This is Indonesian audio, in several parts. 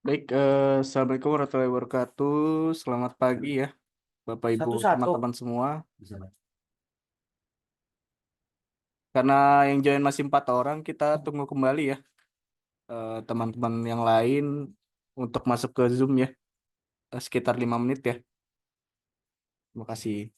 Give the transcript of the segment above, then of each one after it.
Baik, Assalamualaikum warahmatullahi wabarakatuh. Selamat pagi ya, Bapak Ibu, Satu-satu. teman-teman semua. Karena yang join masih 4 orang, kita tunggu kembali ya, teman-teman yang lain untuk masuk ke Zoom ya, sekitar 5 menit ya. Terima kasih.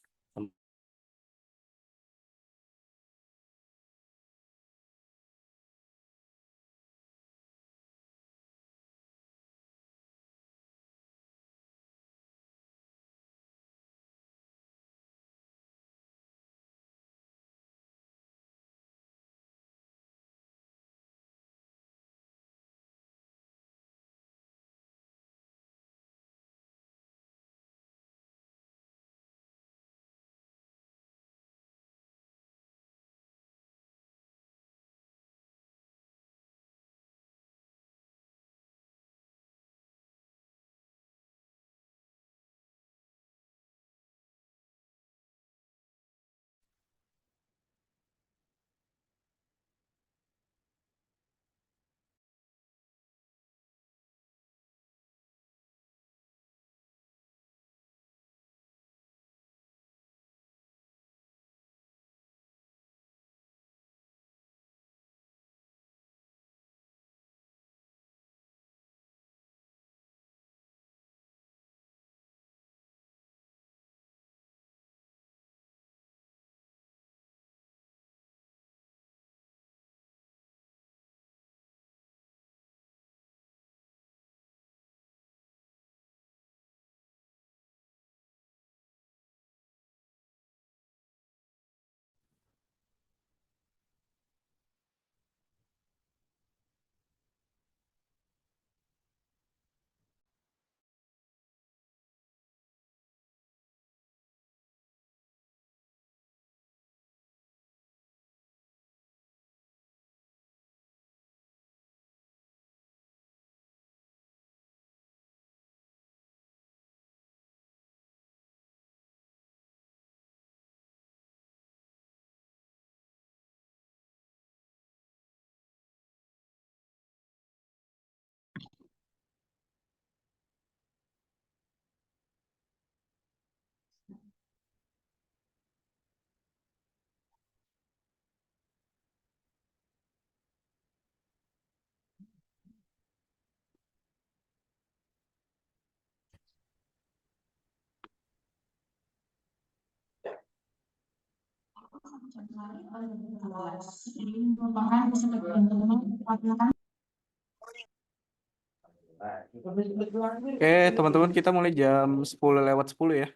Oke, teman-teman, kita mulai jam 10 lewat 10 ya.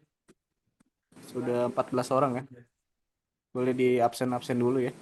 Sudah 14 orang ya. Boleh di absen-absen dulu ya.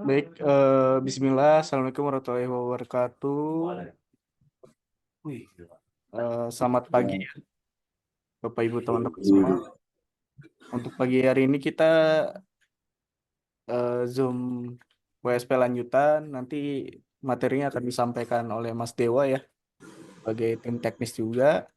Baik, Bismillah, Assalamualaikum warahmatullahi wabarakatuh. Selamat pagi ya, Bapak Ibu teman-teman semua. Untuk pagi hari ini kita Zoom WSP lanjutan. Nanti materinya akan disampaikan oleh Mas Dewa ya, sebagai tim teknis juga.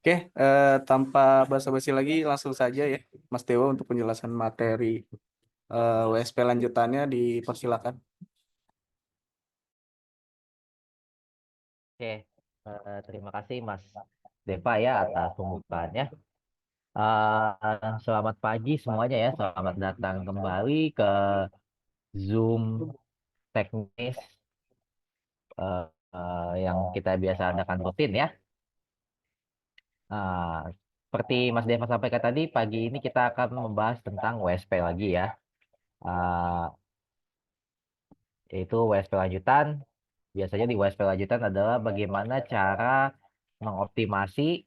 Oke, tanpa basa-basi lagi, langsung saja ya, Mas Dewa untuk penjelasan materi WSP lanjutannya dipersilakan. Oke, terima kasih Mas Deva ya atas pembukaannya. Selamat pagi semuanya ya, selamat datang kembali ke Zoom teknis eh, yang kita biasa adakan rutin ya. Uh, Seperti Mas Deva sampaikan tadi, pagi ini kita akan membahas tentang WSP lagi ya, Uh, yaitu WSP lanjutan. Biasanya di WSP lanjutan adalah bagaimana cara mengoptimasi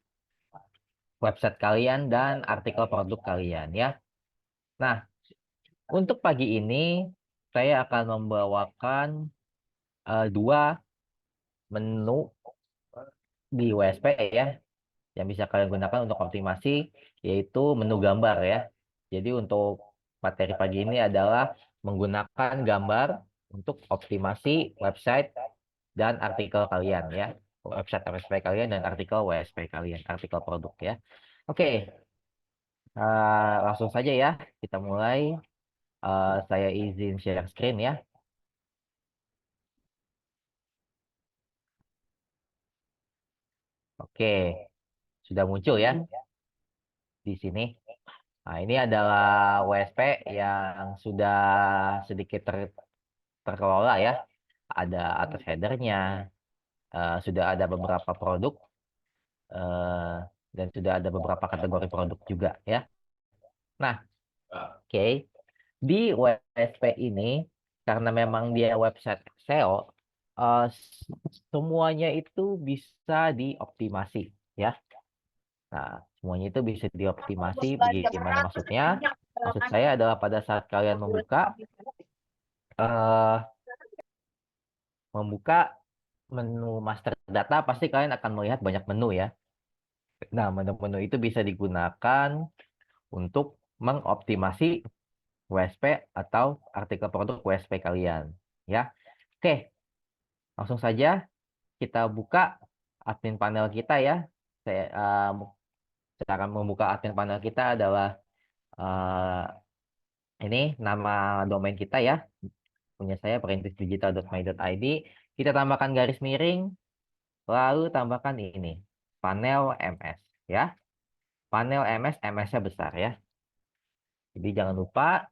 website kalian dan artikel produk kalian ya. Nah, untuk pagi ini saya akan membawakan dua menu di WSP ya yang bisa kalian gunakan untuk optimasi, yaitu menu gambar ya. Jadi untuk materi pagi ini adalah menggunakan gambar untuk optimasi website dan artikel kalian ya. Website WSP kalian dan artikel WSP kalian, artikel produk ya. Oke, langsung saja ya kita mulai. Saya izin share screen ya. Oke, sudah muncul ya di sini. Nah, ini adalah WSP yang sudah sedikit terkelola ya. Ada atas headernya, sudah ada beberapa produk, eh, dan sudah ada beberapa kategori produk juga ya. Nah, oke. Di WSP ini, karena memang dia website SEO, semuanya itu bisa dioptimasi ya. Nah, semuanya itu bisa dioptimasi. Bagaimana maksudnya? Maksud saya adalah pada saat kalian eh, membuka menu master data, pasti kalian akan melihat banyak menu ya. Nah, menu-menu itu bisa digunakan untuk mengoptimasi WSP atau artikel produk WSP kalian. Ya, oke, langsung saja kita buka admin panel kita ya. Saya cara membuka admin panel kita adalah ini nama domain kita ya. Punya saya perintisdigital.my.id. Kita tambahkan garis miring, lalu tambahkan ini panel MS ya. Panel MS, MS-nya besar ya. Jadi jangan lupa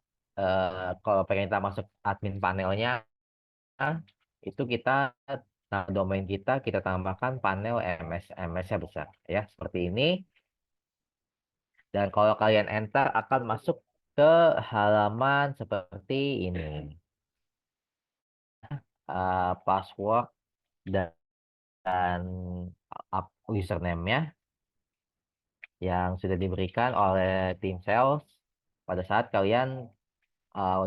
kalau pengen kita masuk admin panelnya, itu kita nah domain kita tambahkan panel MS, MS-nya besar ya, seperti ini. Dan kalau kalian enter akan masuk ke halaman seperti ini. Password dan username-nya yang sudah diberikan oleh tim sales pada saat kalian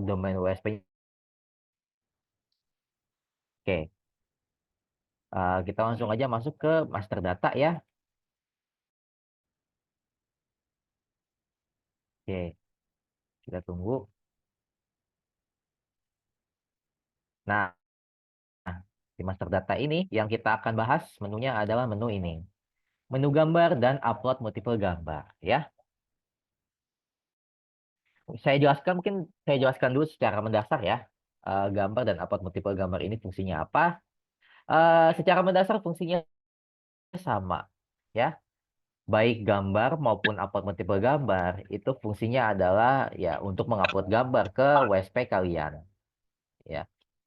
domain WSP. Oke, kita langsung aja masuk ke master data ya. Oke, kita tunggu. Nah, di master data ini yang kita akan bahas menunya adalah menu ini. Menu gambar dan upload multiple gambar ya. Mungkin saya jelaskan dulu secara mendasar ya. Gambar dan upload multiple gambar ini fungsinya apa? Secara mendasar fungsinya sama ya. Baik gambar maupun upload multiple gambar itu fungsinya adalah ya untuk mengupload gambar ke WSP kalian ya.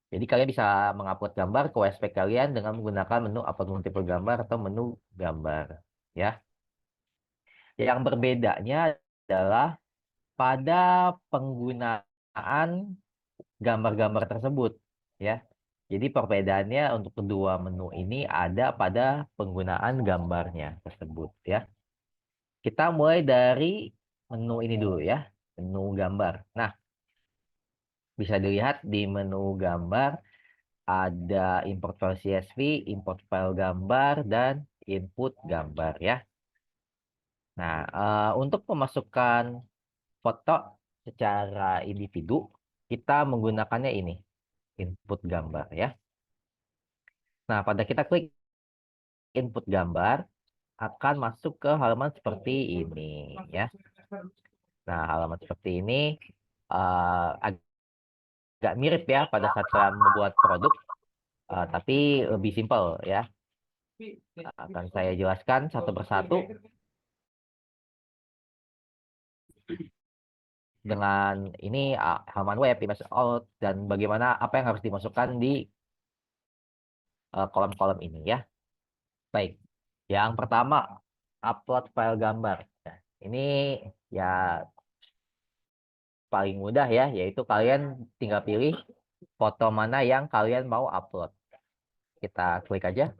Jadi kalian bisa mengupload gambar ke WSP kalian dengan menggunakan menu upload multiple gambar atau menu gambar ya. Yang berbedanya adalah pada penggunaan gambar-gambar tersebut, ya. Jadi perbedaannya untuk kedua menu ini ada pada penggunaan gambarnya tersebut, ya. Kita mulai dari menu ini dulu ya, menu gambar. Nah, bisa dilihat di menu gambar ada import file CSV, import file gambar, dan input gambar ya. Nah, untuk memasukkan foto secara individu, kita menggunakannya ini, input gambar ya. Nah, pada kita klik input gambar, akan masuk ke halaman seperti ini ya. Nah, halaman seperti ini agak mirip ya pada saat saya membuat produk, tapi lebih simpel ya. Akan saya jelaskan satu persatu dengan ini halaman web, image out, dan bagaimana apa yang harus dimasukkan di kolom-kolom ini ya. Baik, yang pertama upload file gambar. Nah, ini ya paling mudah ya, yaitu kalian tinggal pilih foto mana yang kalian mau upload. Kita klik aja.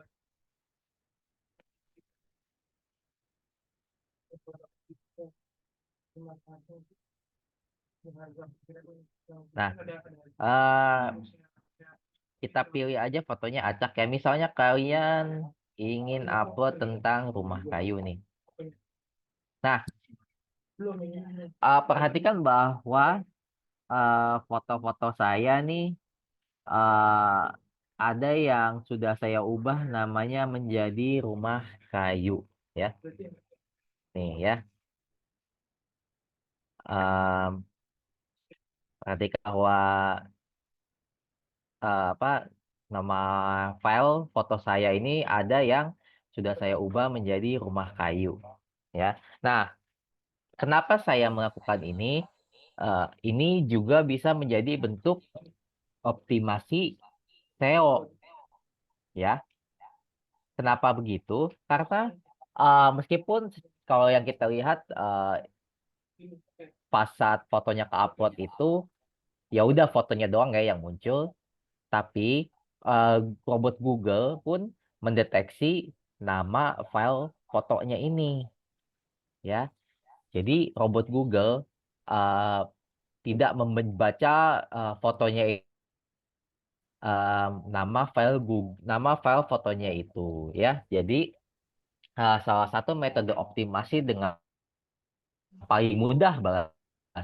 Nah, kita pilih aja fotonya acak ya. Misalnya kalian ingin upload tentang rumah kayu nih. Nah, perhatikan bahwa foto-foto saya nih ada yang sudah saya ubah namanya menjadi rumah kayu ya. Nih ya. Perhatikan bahwa apa nama file foto saya ini ada yang sudah saya ubah menjadi rumah kayu ya. Nah, kenapa saya melakukan ini? Ini juga bisa menjadi bentuk optimasi SEO ya. Kenapa begitu? Karena meskipun kalau yang kita lihat pas saat fotonya ke upload itu ya udah fotonya doang ya yang muncul, tapi eh, robot Google pun mendeteksi nama file fotonya ini ya. Jadi robot Google eh, tidak membaca fotonya nama file fotonya itu ya. Jadi salah satu metode optimasi dengan paling mudah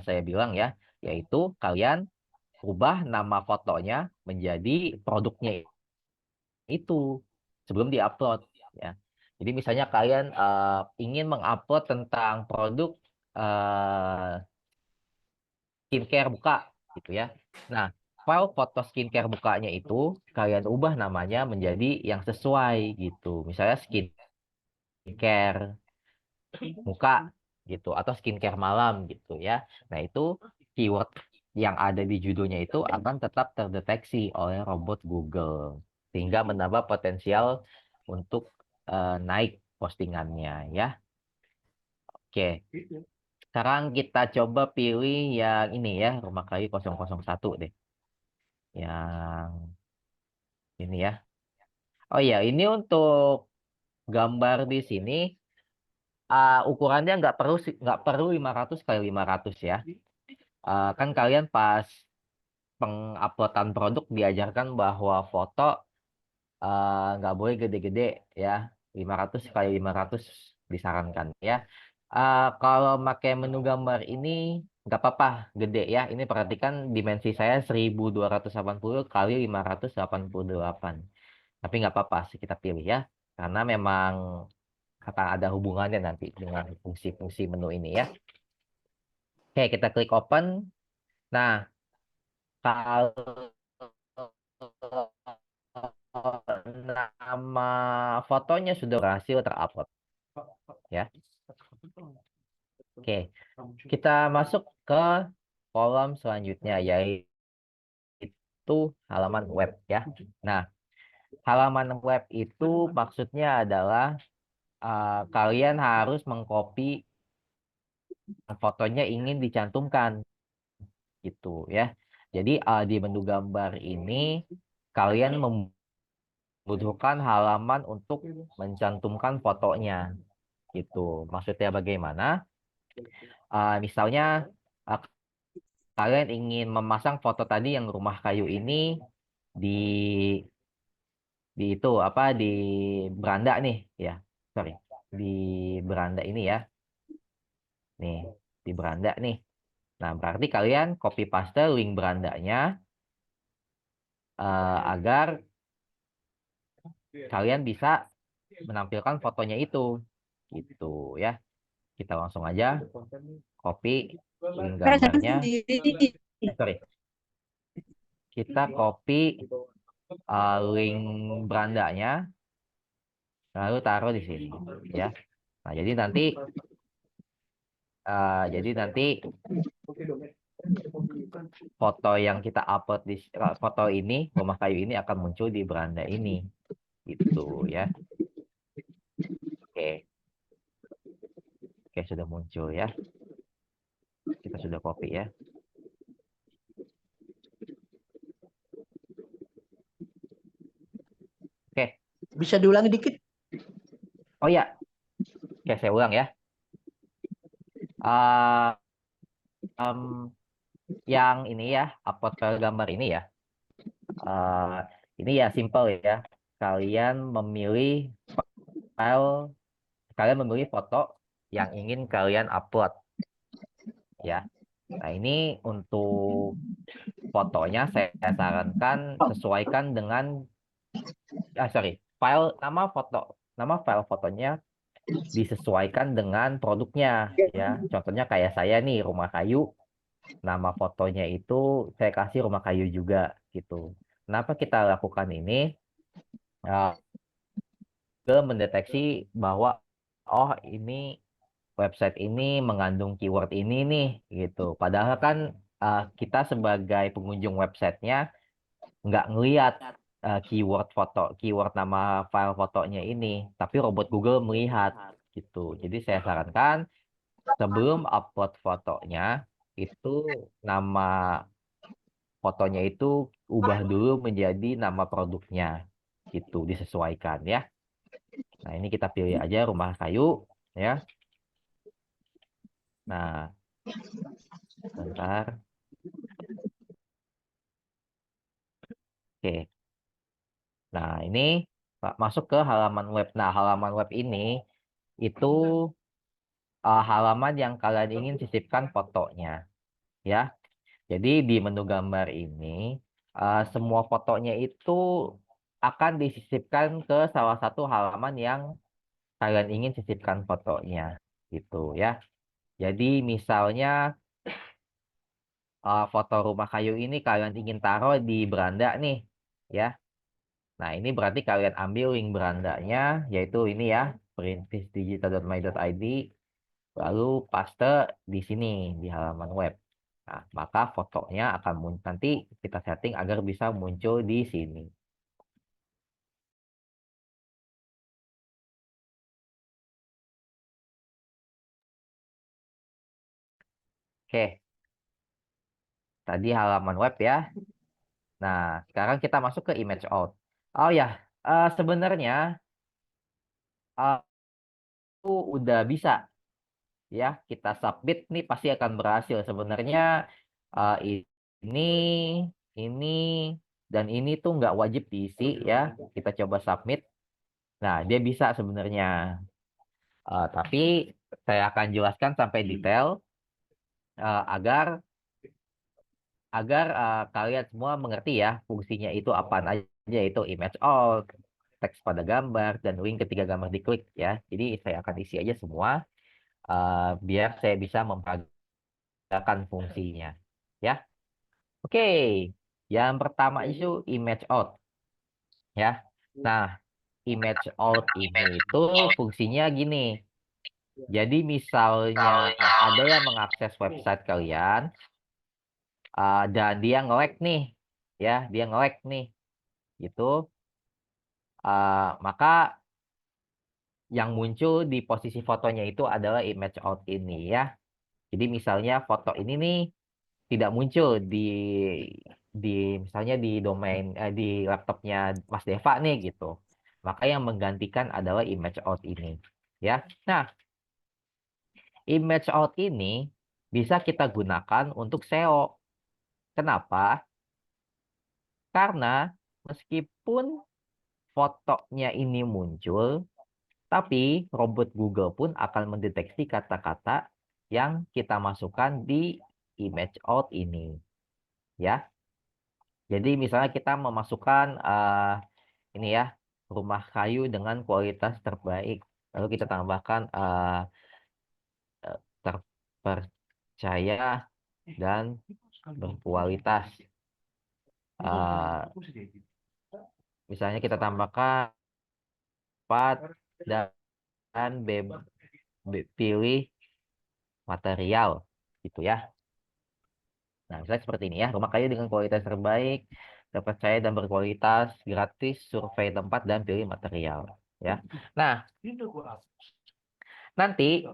saya bilang ya, yaitu kalian ubah nama fotonya menjadi produknya itu sebelum diupload ya. Jadi misalnya kalian ingin mengupload tentang produk eh, skincare buka gitu ya. Nah, file foto skincare bukanya itu kalian ubah namanya menjadi yang sesuai gitu. Misalnya skincare muka gitu atau skincare malam gitu ya. Nah, itu keyword yang ada di judulnya itu akan tetap terdeteksi oleh robot Google sehingga menambah potensial untuk naik postingannya ya. Oke, sekarang kita coba pilih yang ini ya, rumah kayu 001 deh. Yang ini ya. Oh ya, ini untuk gambar di sini ukurannya nggak perlu 500 kali 500 ya. Kan kalian pas penguploadan produk diajarkan bahwa foto nggak boleh gede-gede ya. 500 kali 500 disarankan ya. Kalau pakai menu gambar ini nggak apa-apa gede ya. Ini perhatikan dimensi saya 1280 kali 588. Tapi nggak apa-apa sih kita pilih ya. Karena memang akan ada hubungannya nanti dengan fungsi-fungsi menu ini ya. Oke, kita klik open. Nah, kalau nama fotonya sudah berhasil terupload ya. Oke, kita masuk ke kolom selanjutnya yaitu halaman web ya. Nah, halaman web itu maksudnya adalah kalian harus mengcopy fotonya ingin dicantumkan gitu ya. Jadi di menu gambar ini kalian membutuhkan halaman untuk mencantumkan fotonya gitu. Maksudnya bagaimana? Misalnya uh, kalian ingin memasang foto tadi yang rumah kayu ini di itu apa di beranda nih ya. Sorry, di beranda ini ya. Nih, di beranda nih. Nah, berarti kalian copy paste link berandanya agar kalian bisa menampilkan fotonya itu. Gitu ya. Kita langsung aja copy link Saya gambarnya. sendiri. Sorry. Kita copy link berandanya lalu taruh di sini ya. Nah, jadi nanti foto yang kita upload di foto ini rumah kayu ini akan muncul di beranda ini gitu ya. Oke. Oke, sudah muncul ya. Kita sudah copy ya. Oke. Bisa diulangi dikit? Oh ya, oke saya ulang ya. Ah, yang ini ya, upload file gambar ini ya. Ah, ini ya simple ya. Kalian memilih file, kalian memilih foto yang ingin kalian upload ya. Nah, ini untuk fotonya saya sarankan sesuaikan dengan sorry, nama file fotonya disesuaikan dengan produknya ya. Contohnya kayak saya nih rumah kayu, nama fotonya itu saya kasih rumah kayu juga gitu. Kenapa kita lakukan ini? Uh, Mendeteksi bahwa oh ini website ini mengandung keyword ini nih gitu. Padahal kan kita sebagai pengunjung websitenya nggak ngelihat keyword nama file fotonya ini, tapi robot Google melihat gitu. Jadi saya sarankan sebelum upload fotonya itu nama fotonya itu ubah dulu menjadi nama produknya gitu, disesuaikan ya. Nah, ini kita pilih aja rumah kayu ya. Nah, bentar. Oke. Nah, ini masuk ke halaman web. Nah, halaman web ini itu halaman yang kalian ingin sisipkan fotonya ya. Jadi di menu gambar ini semua fotonya itu akan disisipkan ke salah satu halaman yang kalian ingin sisipkan fotonya gitu ya. Jadi misalnya foto rumah kayu ini kalian ingin taruh di beranda nih ya. Nah, ini berarti kalian ambil link berandanya yaitu ini ya, perintisdigital.my.id lalu paste di sini di halaman web. Nah, maka fotonya akan nanti kita setting agar bisa muncul di sini. Oke, tadi halaman web ya. Nah, sekarang kita masuk ke image out. Oh ya, sebenarnya uh, itu udah bisa ya kita submit nih pasti akan berhasil. Sebenarnya uh, ini, ini, dan ini tuh nggak wajib diisi ya. Kita coba submit. Nah, dia bisa sebenarnya. Tapi saya akan jelaskan sampai detail agar kalian semua mengerti ya fungsinya itu apa aja itu image out, teks pada gambar, dan link ketika gambar diklik ya. Jadi saya akan isi aja semua biar saya bisa memperagakan fungsinya ya. Oke, yang pertama itu image out ya. Nah, image out ini itu fungsinya gini. Jadi misalnya ada yang mengakses website kalian dan dia nge-lag nih, ya, dia nge-lag nih, gitu. Maka yang muncul di posisi fotonya itu adalah image out ini ya. Jadi misalnya foto ini nih tidak muncul di misalnya di domain di laptopnya Mas Deva nih gitu. Maka yang menggantikan adalah image out ini, ya. Nah, image out ini bisa kita gunakan untuk SEO. Kenapa? Karena meskipun fotonya ini muncul, tapi robot Google pun akan mendeteksi kata-kata yang kita masukkan di image out ini, ya. Jadi misalnya kita memasukkan ini ya, rumah kayu dengan kualitas terbaik. Lalu kita tambahkan terpercaya dan berkualitas. Misalnya kita tambahkan cepat dan pilih material gitu ya. Nah, misalnya seperti ini ya, rumah kayu dengan kualitas terbaik, terpercaya dan berkualitas, gratis, survei tempat dan pilih material ya. Nah, nanti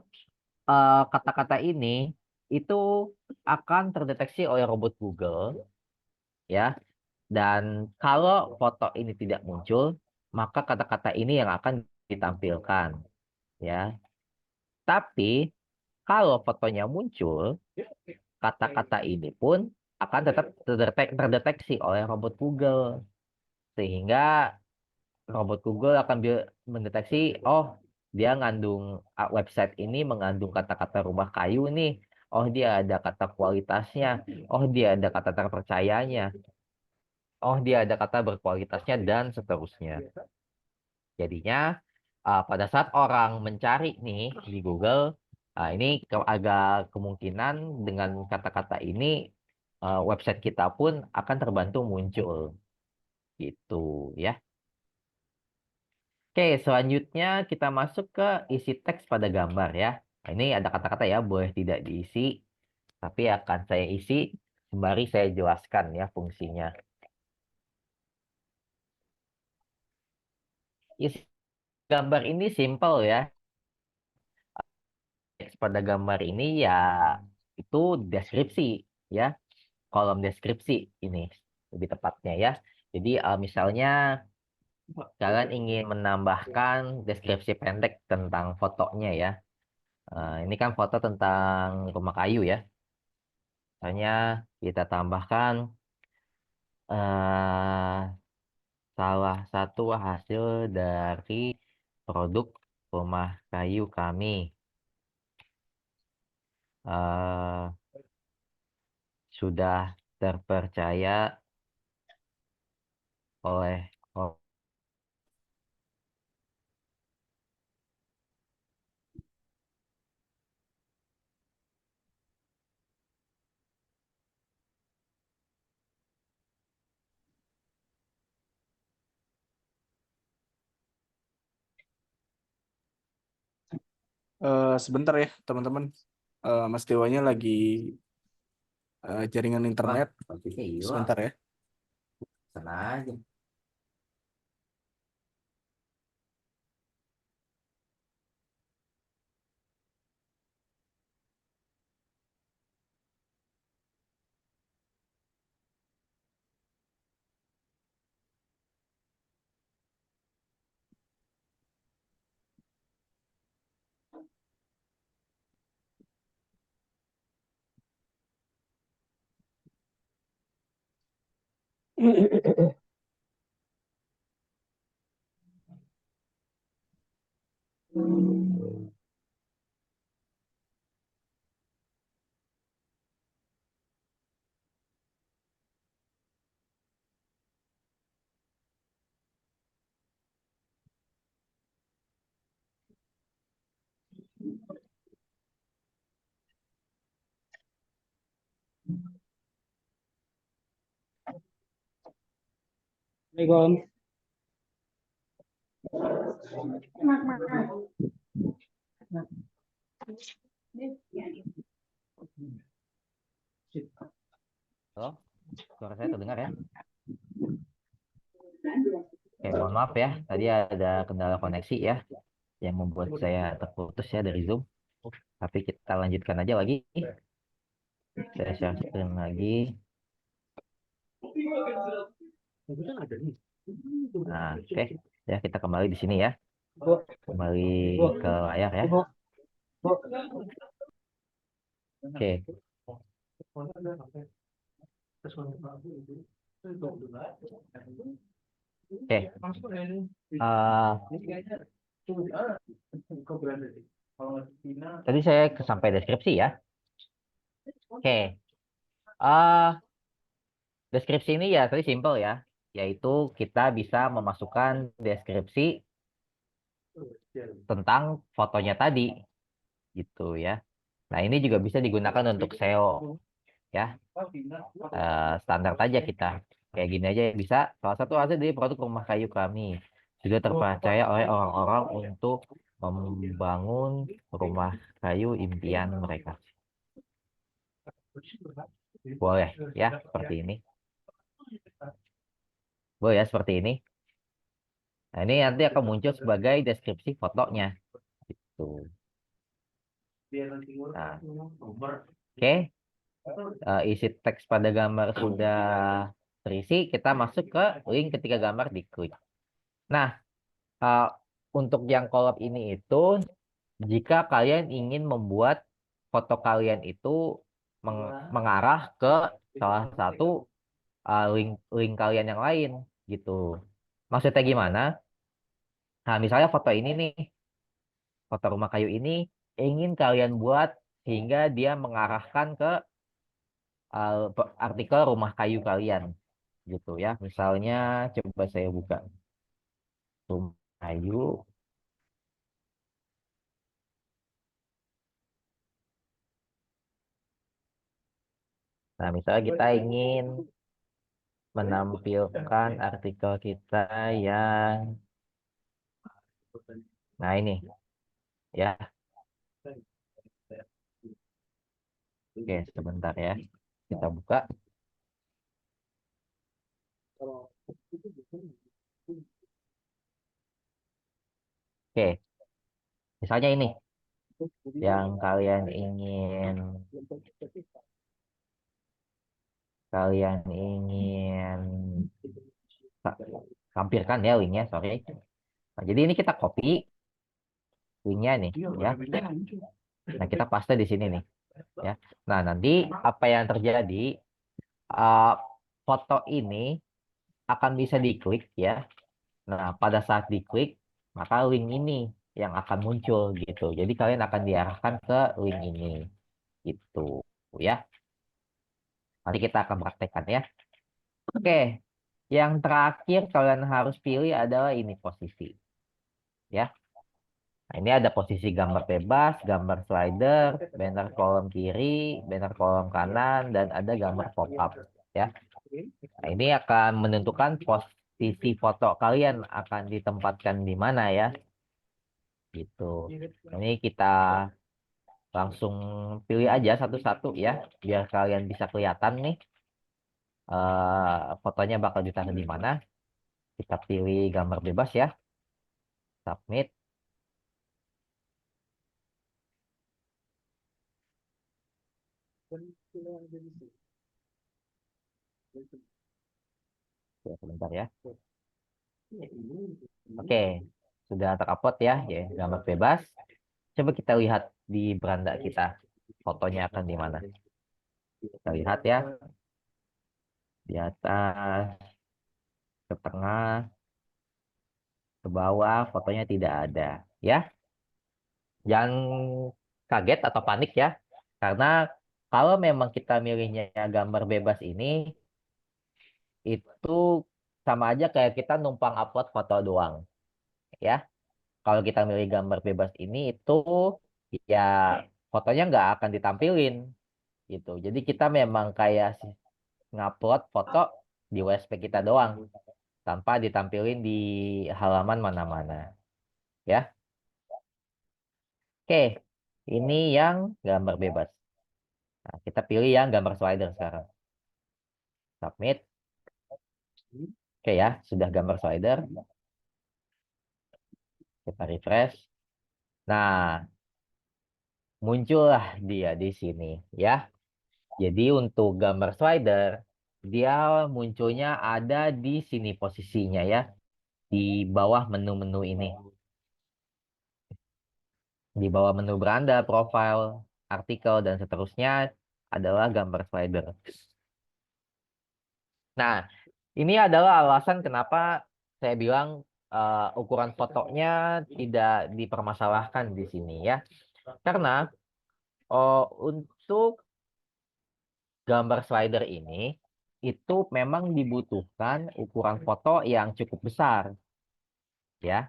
kata-kata ini itu akan terdeteksi oleh robot Google ya. Dan kalau foto ini tidak muncul, maka kata-kata ini yang akan ditampilkan ya. Tapi kalau fotonya muncul, kata-kata ini pun akan tetap terdeteksi oleh robot Google. Sehingga robot Google akan mendeteksi, oh dia ngandung website ini mengandung kata-kata rumah kayu nih. Oh dia ada kata kualitasnya. Oh dia ada kata terpercayanya. Oh dia ada kata berkualitasnya dan seterusnya. Jadinya pada saat orang mencari nih di Google, ini agak kemungkinan dengan kata-kata ini website kita pun akan terbantu muncul gitu ya. Oke, selanjutnya kita masuk ke isi teks pada gambar ya. Nah, ini ada kata-kata ya, boleh tidak diisi, tapi akan saya isi sembari saya jelaskan ya fungsinya. Isi gambar ini simple ya. Teks pada gambar ini ya itu deskripsi ya, kolom deskripsi ini lebih tepatnya ya. Jadi misalnya kalian ingin menambahkan deskripsi pendek tentang fotonya ya. Ini kan foto tentang rumah kayu ya. Misalnya kita tambahkan eh, salah satu hasil dari produk rumah kayu kami eh, sudah terpercaya oleh Sebentar ya teman-teman. Mas Dewanya lagi jaringan internet. Sebentar ya. sana aja. Assalamualaikum. Halo, suara saya terdengar ya? Oke, mohon maaf ya, tadi ada kendala koneksi ya, yang membuat saya terputus ya dari Zoom. Tapi kita lanjutkan aja lagi. Saya share screen lagi. Nah, oke. Ya, kita kembali di sini ya. Kembali ke layar ya. Oke. Oke. Eh, tadi saya sampai deskripsi ya. Oke. Deskripsi ini ya tadi simple ya. Yaitu kita bisa memasukkan deskripsi tentang fotonya tadi gitu ya. Nah, ini juga bisa digunakan untuk SEO ya. Standar aja kita. Kayak gini aja bisa. Salah satu hasil dari produk rumah kayu kami sudah terpercaya oleh orang-orang untuk membangun rumah kayu impian mereka. Boleh ya seperti ini. Boleh ya seperti ini. Nah, ini nanti akan muncul sebagai deskripsi fotonya. Tuh. Nah, oke. Isi teks pada gambar sudah terisi, kita masuk ke link ketika gambar diklik. Nah, uh, untuk yang kolom ini itu, jika kalian ingin membuat foto kalian itu mengarah ke salah satu link link kalian yang lain gitu. Maksudnya gimana? Nah, misalnya foto ini nih, foto rumah kayu ini ingin kalian buat sehingga dia mengarahkan ke artikel rumah kayu kalian gitu ya. Misalnya coba saya buka rumah kayu. Nah, misalnya kita ingin menampilkan artikel kita yang nah ini ya. Oke, sebentar ya. Kita buka. Oke, misalnya ini yang kalian ingin tampilkan ya linknya, sorry. Nah, jadi ini kita copy linknya nih ya. Nah, kita paste di sini nih ya. Nah, nanti apa yang terjadi, uh, foto ini akan bisa diklik ya. Nah, pada saat diklik maka link ini yang akan muncul gitu. Jadi kalian akan diarahkan ke link ini gitu ya. Nanti kita akan praktekkan ya. Oke, yang terakhir kalian harus pilih adalah ini posisi ya. Nah, ini ada posisi gambar bebas, gambar slider, banner kolom kiri, banner kolom kanan, dan ada gambar pop-up ya. Nah, ini akan menentukan posisi foto kalian akan ditempatkan di mana ya. Gitu. Ini kita langsung pilih aja satu-satu ya, biar kalian bisa kelihatan nih fotonya bakal ditaruh di mana. Kita pilih gambar bebas ya, submit. Ya, sebentar ya. Oke, sudah terupload ya, ya gambar bebas. Coba kita lihat di beranda kita, fotonya akan di mana. Kita lihat ya, di atas, ke tengah, ke bawah, fotonya tidak ada. Ya, jangan kaget atau panik ya, karena kalau memang kita milihnya gambar bebas ini, itu sama aja kayak kita numpang upload foto doang. Ya, kalau kita milih gambar bebas ini itu ya fotonya nggak akan ditampilin gitu. Jadi kita memang kayak ngupload foto di WSP kita doang tanpa ditampilin di halaman mana-mana. Ya, oke. Ini yang gambar bebas. Nah, kita pilih yang gambar slider sekarang. Submit. Oke ya, sudah gambar slider. Kita refresh. Nah, muncullah dia di sini ya. Jadi untuk gambar slider, dia munculnya ada di sini posisinya ya, di bawah menu-menu ini. Di bawah menu beranda, profile, artikel, dan seterusnya adalah gambar slider. Nah, ini adalah alasan kenapa saya bilang ukuran fotonya tidak dipermasalahkan di sini ya. Karena untuk gambar slider ini itu memang dibutuhkan ukuran foto yang cukup besar ya.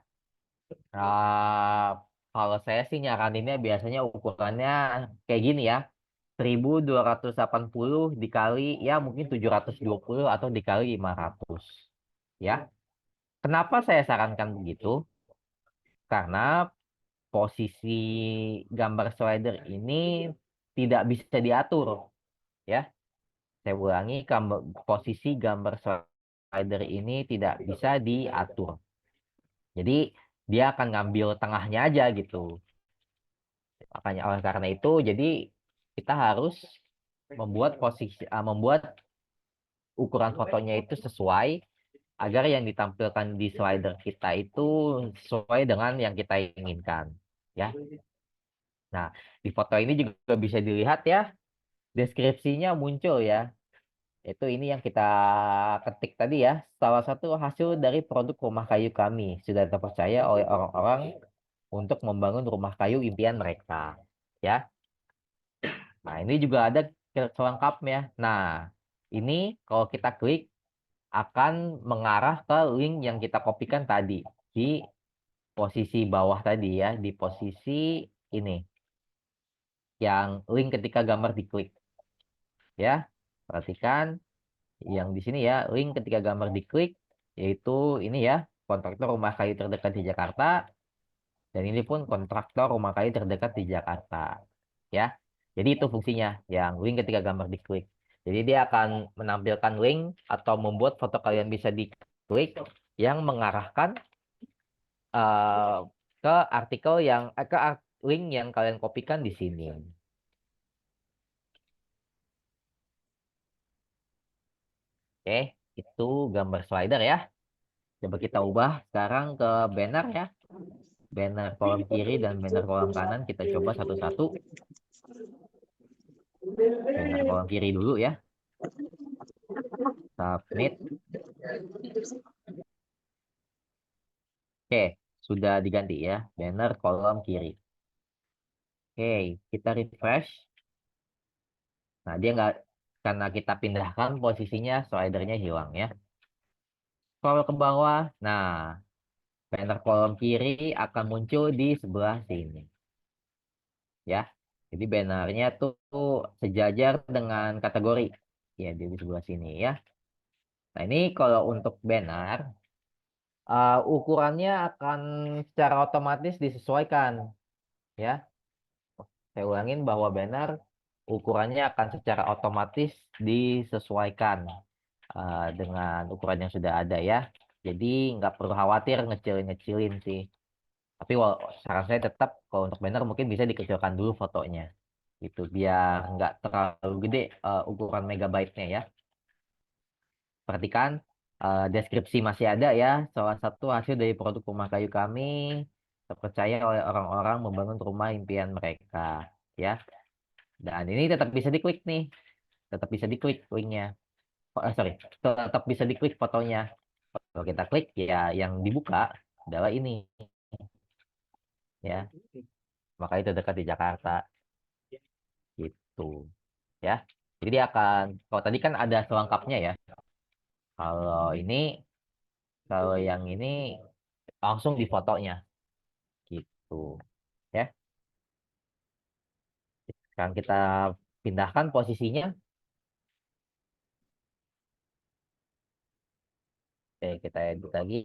Eh, Kalau saya sih nyaraninnya biasanya ukurannya kayak gini ya. 1280 dikali ya mungkin 720 atau dikali 500 ya. Kenapa saya sarankan begitu? Karena posisi gambar slider ini tidak bisa diatur ya. Saya ulangi, posisi gambar slider ini tidak bisa diatur. Jadi dia akan ngambil tengahnya aja gitu. Makanya oleh karena itu, jadi kita harus membuat ukuran fotonya itu sesuai agar yang ditampilkan di slider kita itu sesuai dengan yang kita inginkan. Ya. Nah, di foto ini juga bisa dilihat ya, deskripsinya muncul ya. Itu ini yang kita ketik tadi ya, salah satu hasil dari produk rumah kayu kami sudah terpercaya oleh orang-orang untuk membangun rumah kayu impian mereka. Ya. Nah, ini juga ada selengkapnya. Nah, ini kalau kita klik akan mengarah ke link yang kita kopikan tadi di posisi bawah tadi ya, di posisi ini yang link ketika gambar diklik ya. Perhatikan yang di sini ya, link ketika gambar diklik yaitu ini ya, kontraktor rumah kayu terdekat di Jakarta dan ini pun kontraktor rumah kayu terdekat di Jakarta ya. Jadi itu fungsinya yang link ketika gambar diklik. Jadi dia akan menampilkan link atau membuat foto kalian bisa diklik yang mengarahkan eh, ke artikel link yang kalian kopikan di sini. Oke, itu gambar slider ya. Coba kita ubah sekarang ke banner ya. Banner kolom kiri dan banner kolom kanan kita coba satu-satu. Banner kolom kiri dulu ya. Submit. Oke, sudah diganti ya. Banner kolom kiri. Oke, kita refresh. Nah, dia nggak, karena kita pindahkan posisinya, slidernya hilang ya. Scroll ke bawah. Nah, banner kolom kiri akan muncul di sebelah sini. Ya, jadi bannernya tuh sejajar dengan kategori. Ya, di sebelah sini ya. Nah, ini kalau untuk banner, ukurannya akan secara otomatis disesuaikan. Ya, saya ulangin bahwa banner ukurannya akan secara otomatis disesuaikan dengan ukuran yang sudah ada ya. Jadi nggak perlu khawatir ngecilin-ngecilin sih. Tapi saran saya tetap kalau untuk banner mungkin bisa dikecilkan dulu fotonya. Itu biar nggak terlalu gede ukuran megabyte-nya ya. Perhatikan deskripsi masih ada ya. Salah satu hasil dari produk rumah kayu kami terpercaya oleh orang-orang membangun rumah impian mereka. Ya. Dan ini tetap bisa diklik nih. Tetap bisa diklik linknya. Sorry. Tetap bisa diklik fotonya. Kalau kita klik ya yang dibuka adalah ini. Ya. Maka itu dekat di Jakarta. Gitu. Ya. Jadi dia akan, kalau tadi kan ada selengkapnya ya. Kalau ini, kalau yang ini langsung di fotonya. Gitu. Ya. Sekarang kita pindahkan posisinya. Oke, kita edit lagi.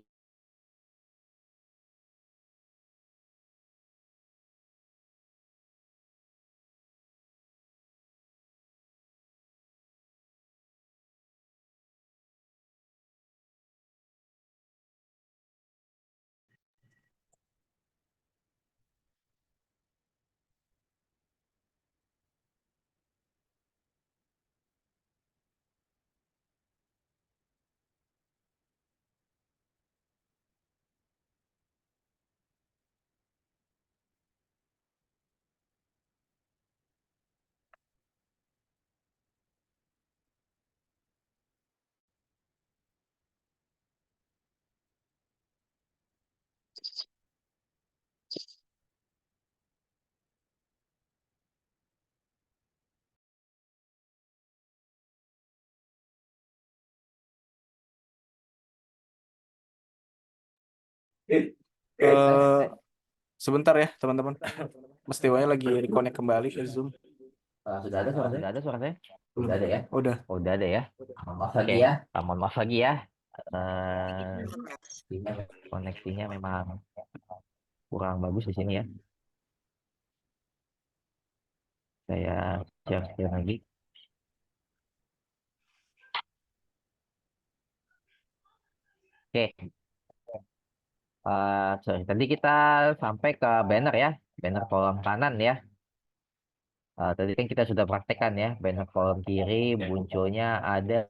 Eh, sebentar ya teman-teman. Mas Dewanya lagi reconnect kembali ke Zoom. Sudah ada suara saya? Sudah ada suara saya? Belum. Sudah ada ya? Udah. Oh, udah ada ya? Mohon maaf lagi ya. Mohon maaf lagi ya. Eh, koneksinya memang kurang bagus di sini ya. Saya share lagi. Oke, sorry. Tadi kita sampai ke banner ya, banner kolom kanan ya. Tadi kan kita sudah praktekkan ya, banner kolom kiri munculnya ada.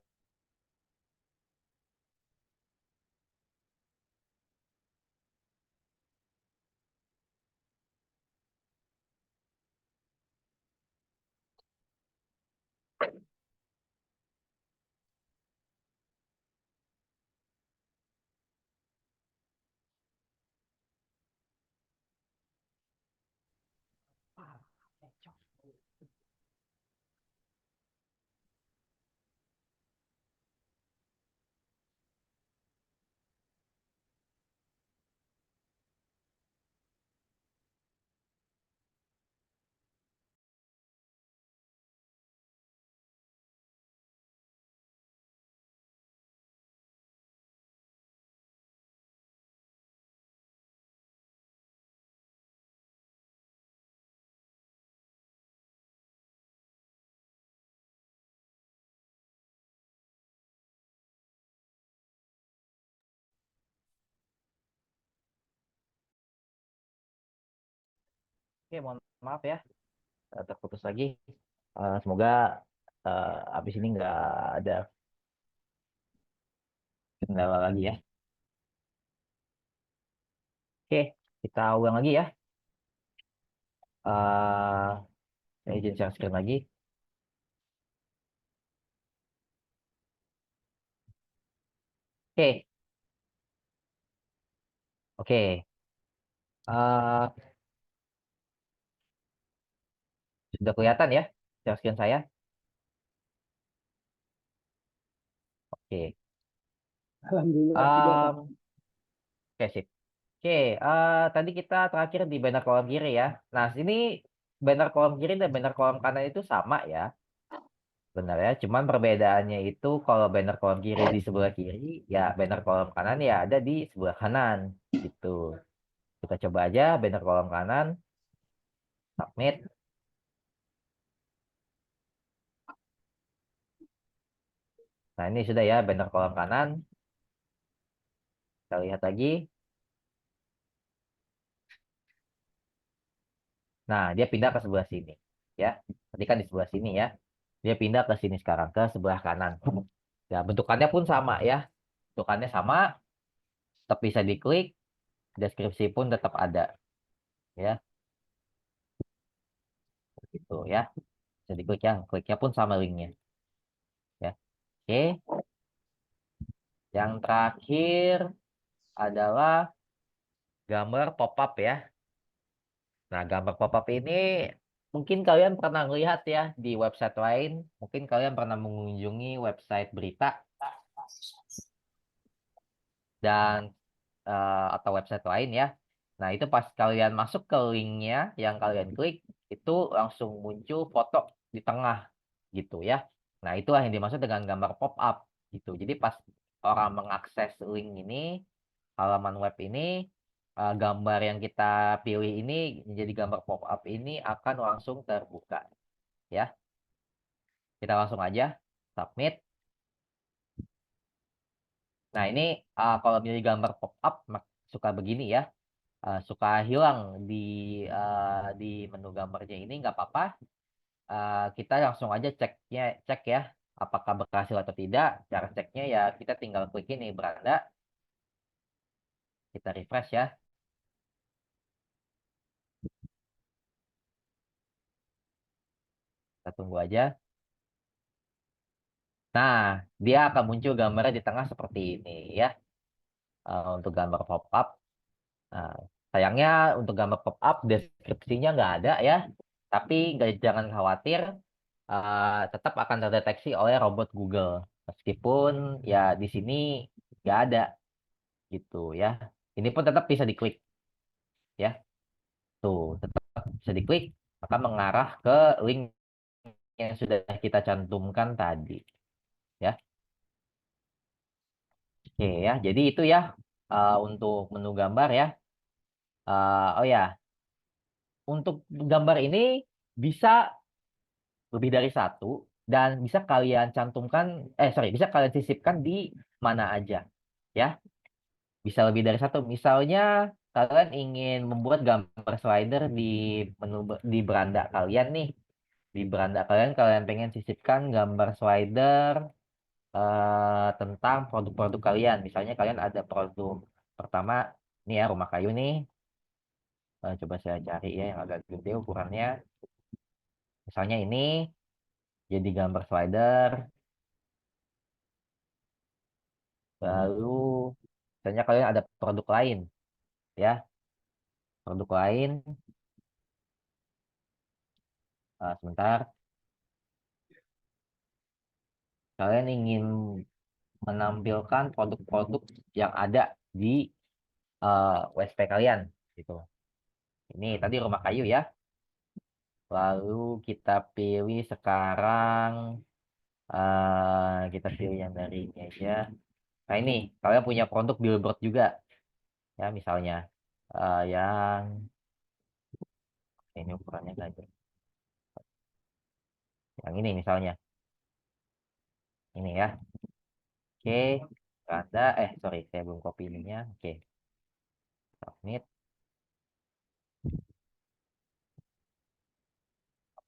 Oke, mohon maaf ya, terputus lagi. Semoga habis ini nggak ada kendala lagi ya. Oke, kita ulang lagi ya. eh saya izin share screen lagi. Oke, oke. Eh, sudah kelihatan ya share screen saya. Oke. Alhamdulillah sudah, Pak. Em, oke, sip. Oke, tadi kita terakhir di banner kolom kiri ya. Nah, sini banner kolom kiri dan banner kolom kanan itu sama ya, benar ya. Cuman perbedaannya itu kalau banner kolom kiri di sebelah kiri, ya banner kolom kanan ya ada di sebelah kanan gitu. Kita coba aja banner kolom kanan, submit. Nah, ini sudah ya banner kolom kanan. Kita lihat lagi. Nah, dia pindah ke sebelah sini ya. Tadi kan di sebelah sini ya. Dia pindah ke sini sekarang ke sebelah kanan. Ya, bentukannya pun sama ya. Bentukannya sama, tetap bisa diklik, deskripsi pun tetap ada ya. Gitu ya. Bisa diklik ya. Kliknya pun sama linknya ya. Oke. Yang terakhir adalah gambar pop-up ya. Nah, gambar pop-up ini mungkin kalian pernah lihat ya di website lain. Mungkin kalian pernah mengunjungi website berita dan atau website lain ya. Nah, itu pas kalian masuk ke linknya yang kalian klik, itu langsung muncul foto di tengah gitu ya. Nah, itulah yang dimaksud dengan gambar pop-up gitu. Jadi pas orang mengakses link ini, halaman web ini, gambar yang kita pilih ini menjadi gambar pop-up ini akan langsung terbuka ya. Kita langsung aja submit. Nah, ini kalau milih gambar pop-up suka begini ya. Suka hilang di menu gambarnya ini nggak apa-apa. Kita langsung aja cek ya apakah berhasil atau tidak. Cara ceknya ya kita tinggal klik ini beranda, kita refresh ya, kita tunggu aja. Nah, dia akan muncul gambarnya di tengah seperti ini ya. Untuk gambar pop-up. Nah, sayangnya untuk gambar pop-up deskripsinya nggak ada ya. Tapi jangan khawatir, tetap akan terdeteksi oleh robot Google. Meskipun ya di sini nggak ada gitu ya. Ini pun tetap bisa diklik ya. Tuh, tetap bisa diklik, maka mengarah ke link yang sudah kita cantumkan tadi ya. Oke ya, jadi itu ya untuk menu gambar ya. Oh ya, untuk gambar ini bisa lebih dari satu dan bisa kalian cantumkan, bisa kalian sisipkan di mana aja ya. Bisa lebih dari satu. Misalnya kalian ingin membuat gambar slider di menu di beranda kalian nih. Di beranda kalian, kalian pengen sisipkan gambar slider tentang produk-produk kalian. Misalnya kalian ada produk pertama, ini ya rumah kayu nih. Coba saya cari ya yang agak gede ukurannya. Misalnya ini jadi gambar slider. Lalu misalnya kalian ada produk lain ya. Produk lain. Sebentar. Kalian ingin menampilkan produk-produk yang ada di WSP kalian gitu. Ini tadi rumah kayu ya. Lalu kita pilih sekarang kita pilih yang dari ini aja. Nah ini kalian punya produk billboard juga ya misalnya yang ini ukurannya aja. Yang ini misalnya ini ya. Oke, ada sorry saya belum copy ininya. Oke, submit.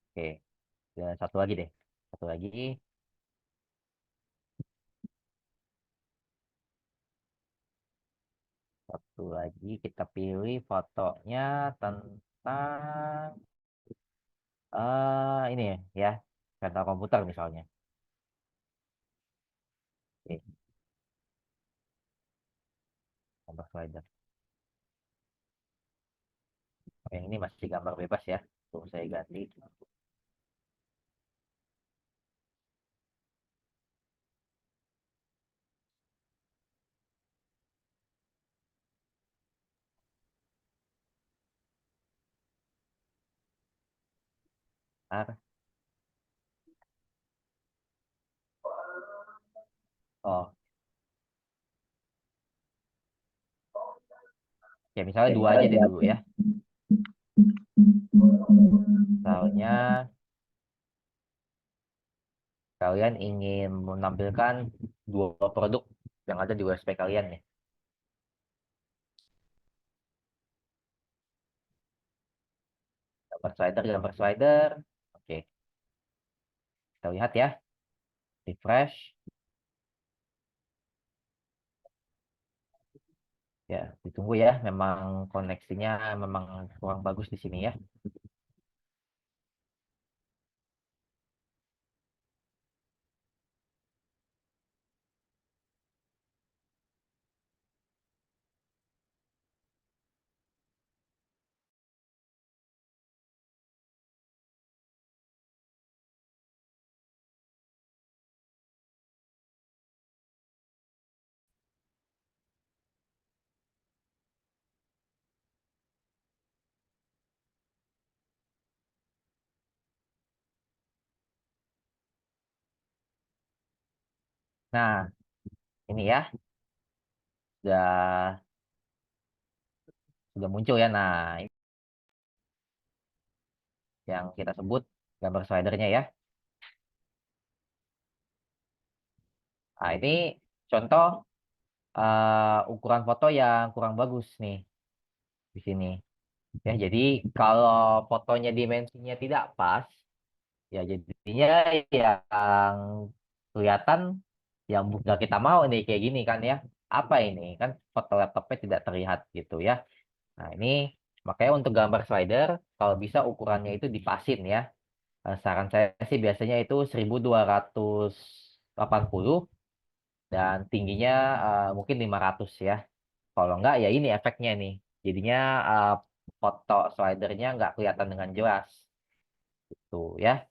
Oke, dan satu lagi deh. Satu lagi. Satu lagi kita pilih fotonya tentang ini ya, tentang komputer misalnya. Oke, gambar slider. Yang ini masih gambar bebas ya. Tuh saya ganti. Bentar. Oh, ya misalnya dua aja deh dulu ya. Misalnya kalian ingin menampilkan dua produk yang ada di WSP kalian ya. Gambar slider, gambar slider. Oke, kita lihat ya. Refresh. Ya, ditunggu ya. Memang koneksinya memang kurang bagus di sini ya. Nah, ini ya. Sudah muncul ya. Nah, ini yang kita sebut gambar slidernya ya. Nah, ini contoh ukuran foto yang kurang bagus nih di sini. Ya, jadi kalau fotonya dimensinya tidak pas, ya jadinya yang kelihatan yang nggak kita mau nih kayak gini kan ya. Apa ini? Kan foto laptopnya tidak terlihat gitu ya. Nah, ini makanya untuk gambar slider kalau bisa ukurannya itu dipasin ya. Saran saya sih biasanya itu 1280 dan tingginya mungkin 500 ya. Kalau enggak ya ini efeknya nih. Jadinya uh, foto slidernya nggak kelihatan dengan jelas. Tuh ya.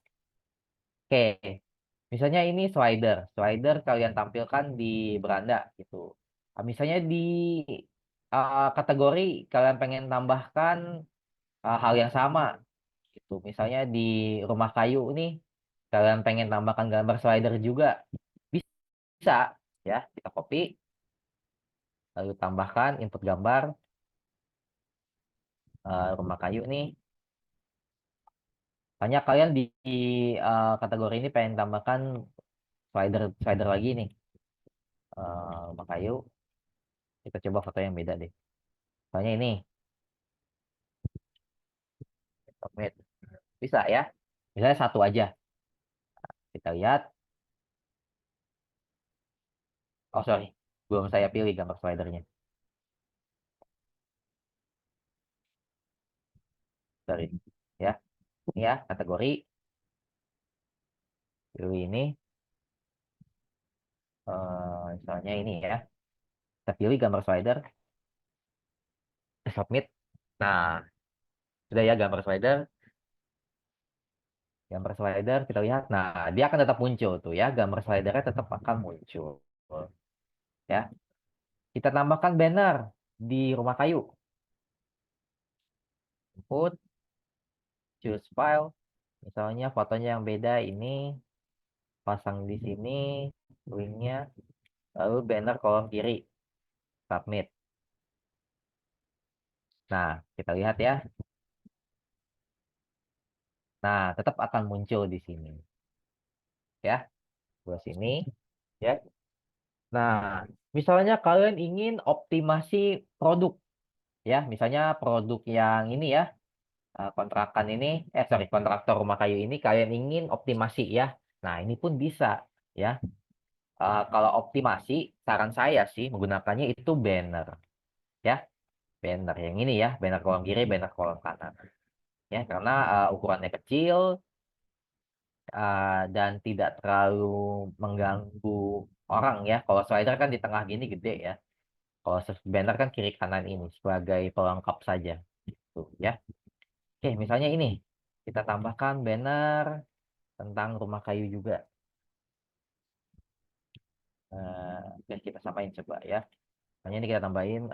Oke. Misalnya ini slider. Slider kalian tampilkan di beranda gitu. Misalnya di kategori kalian pengen tambahkan hal yang sama gitu. Misalnya di rumah kayu nih kalian pengen tambahkan gambar slider juga bisa ya. Kita copy lalu tambahkan input gambar rumah kayu nih. Hanya kalian di kategori ini pengen tambahkan slider slider lagi nih rumah kayu. Kita coba foto yang beda deh. Soalnya ini submit. Bisa ya. Misalnya satu aja. Kita lihat. Oh sorry, belum saya pilih gambar slidernya. Sorry. Ya, ini ya kategori. Pilih ini. Misalnya ini ya. Kita pilih gambar slider. Submit. Nah, sudah ya gambar slider. Gambar slider kita lihat. Nah, dia akan tetap muncul tuh ya. Gambar slidernya tetap akan muncul. Ya. Kita tambahkan banner di rumah kayu. Input, choose file. Misalnya fotonya yang beda ini pasang di sini linknya. Lalu banner kolom kiri. Submit. Nah, kita lihat ya. Nah, tetap akan muncul di sini. Ya, gua sini. Ya. Nah, misalnya kalian ingin optimasi produk. Ya, misalnya produk yang ini ya. Kontrakan ini, sorry, kontraktor rumah kayu ini kalian ingin optimasi ya. Nah, ini pun bisa ya. Kalau optimasi, saran saya sih menggunakannya itu banner ya. Banner yang ini ya, banner kolom kiri, banner kolom kanan. Ya, karena ukurannya kecil dan tidak terlalu mengganggu orang ya. Kalau slider kan di tengah gini gede ya. Kalau banner kan kiri kanan ini sebagai pelengkap saja. Tuh ya. Oke, misalnya ini kita tambahkan banner tentang rumah kayu juga. Oke, kita samain coba ya. Hanya ini kita tambahin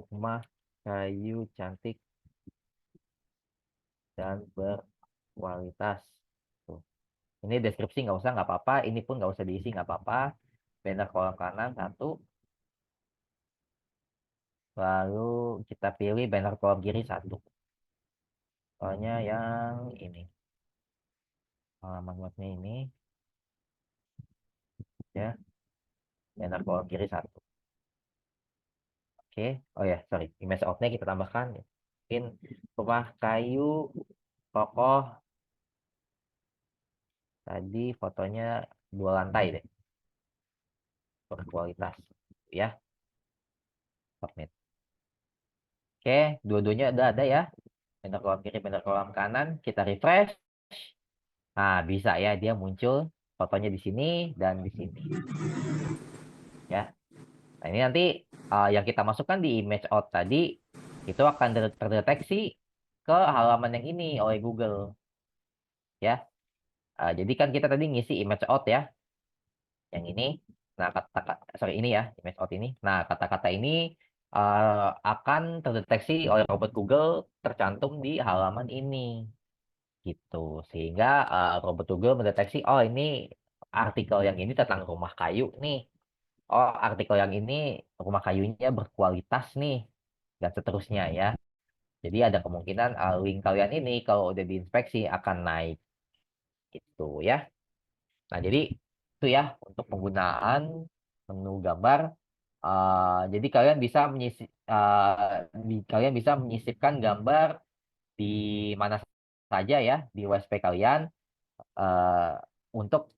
rumah kayu cantik dan berkualitas. Tuh. Ini deskripsi nggak usah, nggak apa-apa. Ini pun nggak usah diisi, nggak apa-apa. Banner kolom kanan satu. Lalu kita pilih banner kolom kiri satu. Soalnya yang ini. Halaman webnya ini. Ya. Banner kolom kiri satu. Oke. Oh ya, sorry. Image outnya kita tambahkan. Mungkin rumah kayu kokoh. Tadi fotonya 2 lantai deh. Berkualitas. Ya. Submit. Oke. Dua-duanya udah ada ya. Banner kolom kiri, banner kolom kanan. Kita refresh. Nah, bisa ya. Dia muncul fotonya di sini dan di sini. Ya. Nah, ini nanti yang kita masukkan di image out tadi itu akan terdeteksi ke halaman yang ini oleh Google. Ya. Jadi kan kita tadi ngisi image out ya. Yang ini. Nah, sorry ini ya, image out ini. Nah, kata-kata ini akan terdeteksi oleh robot Google tercantum di halaman ini. Gitu. Sehingga robot Google mendeteksi, oh ini artikel yang ini tentang rumah kayu nih. Oh, artikel yang ini rumah kayunya berkualitas nih. Dan seterusnya ya. Jadi ada kemungkinan link kalian ini kalau udah diinspeksi akan naik. Gitu ya. Nah, jadi itu ya untuk penggunaan menu gambar. Jadi kalian bisa menyisipkan gambar di mana saja ya di WSP kalian eh, untuk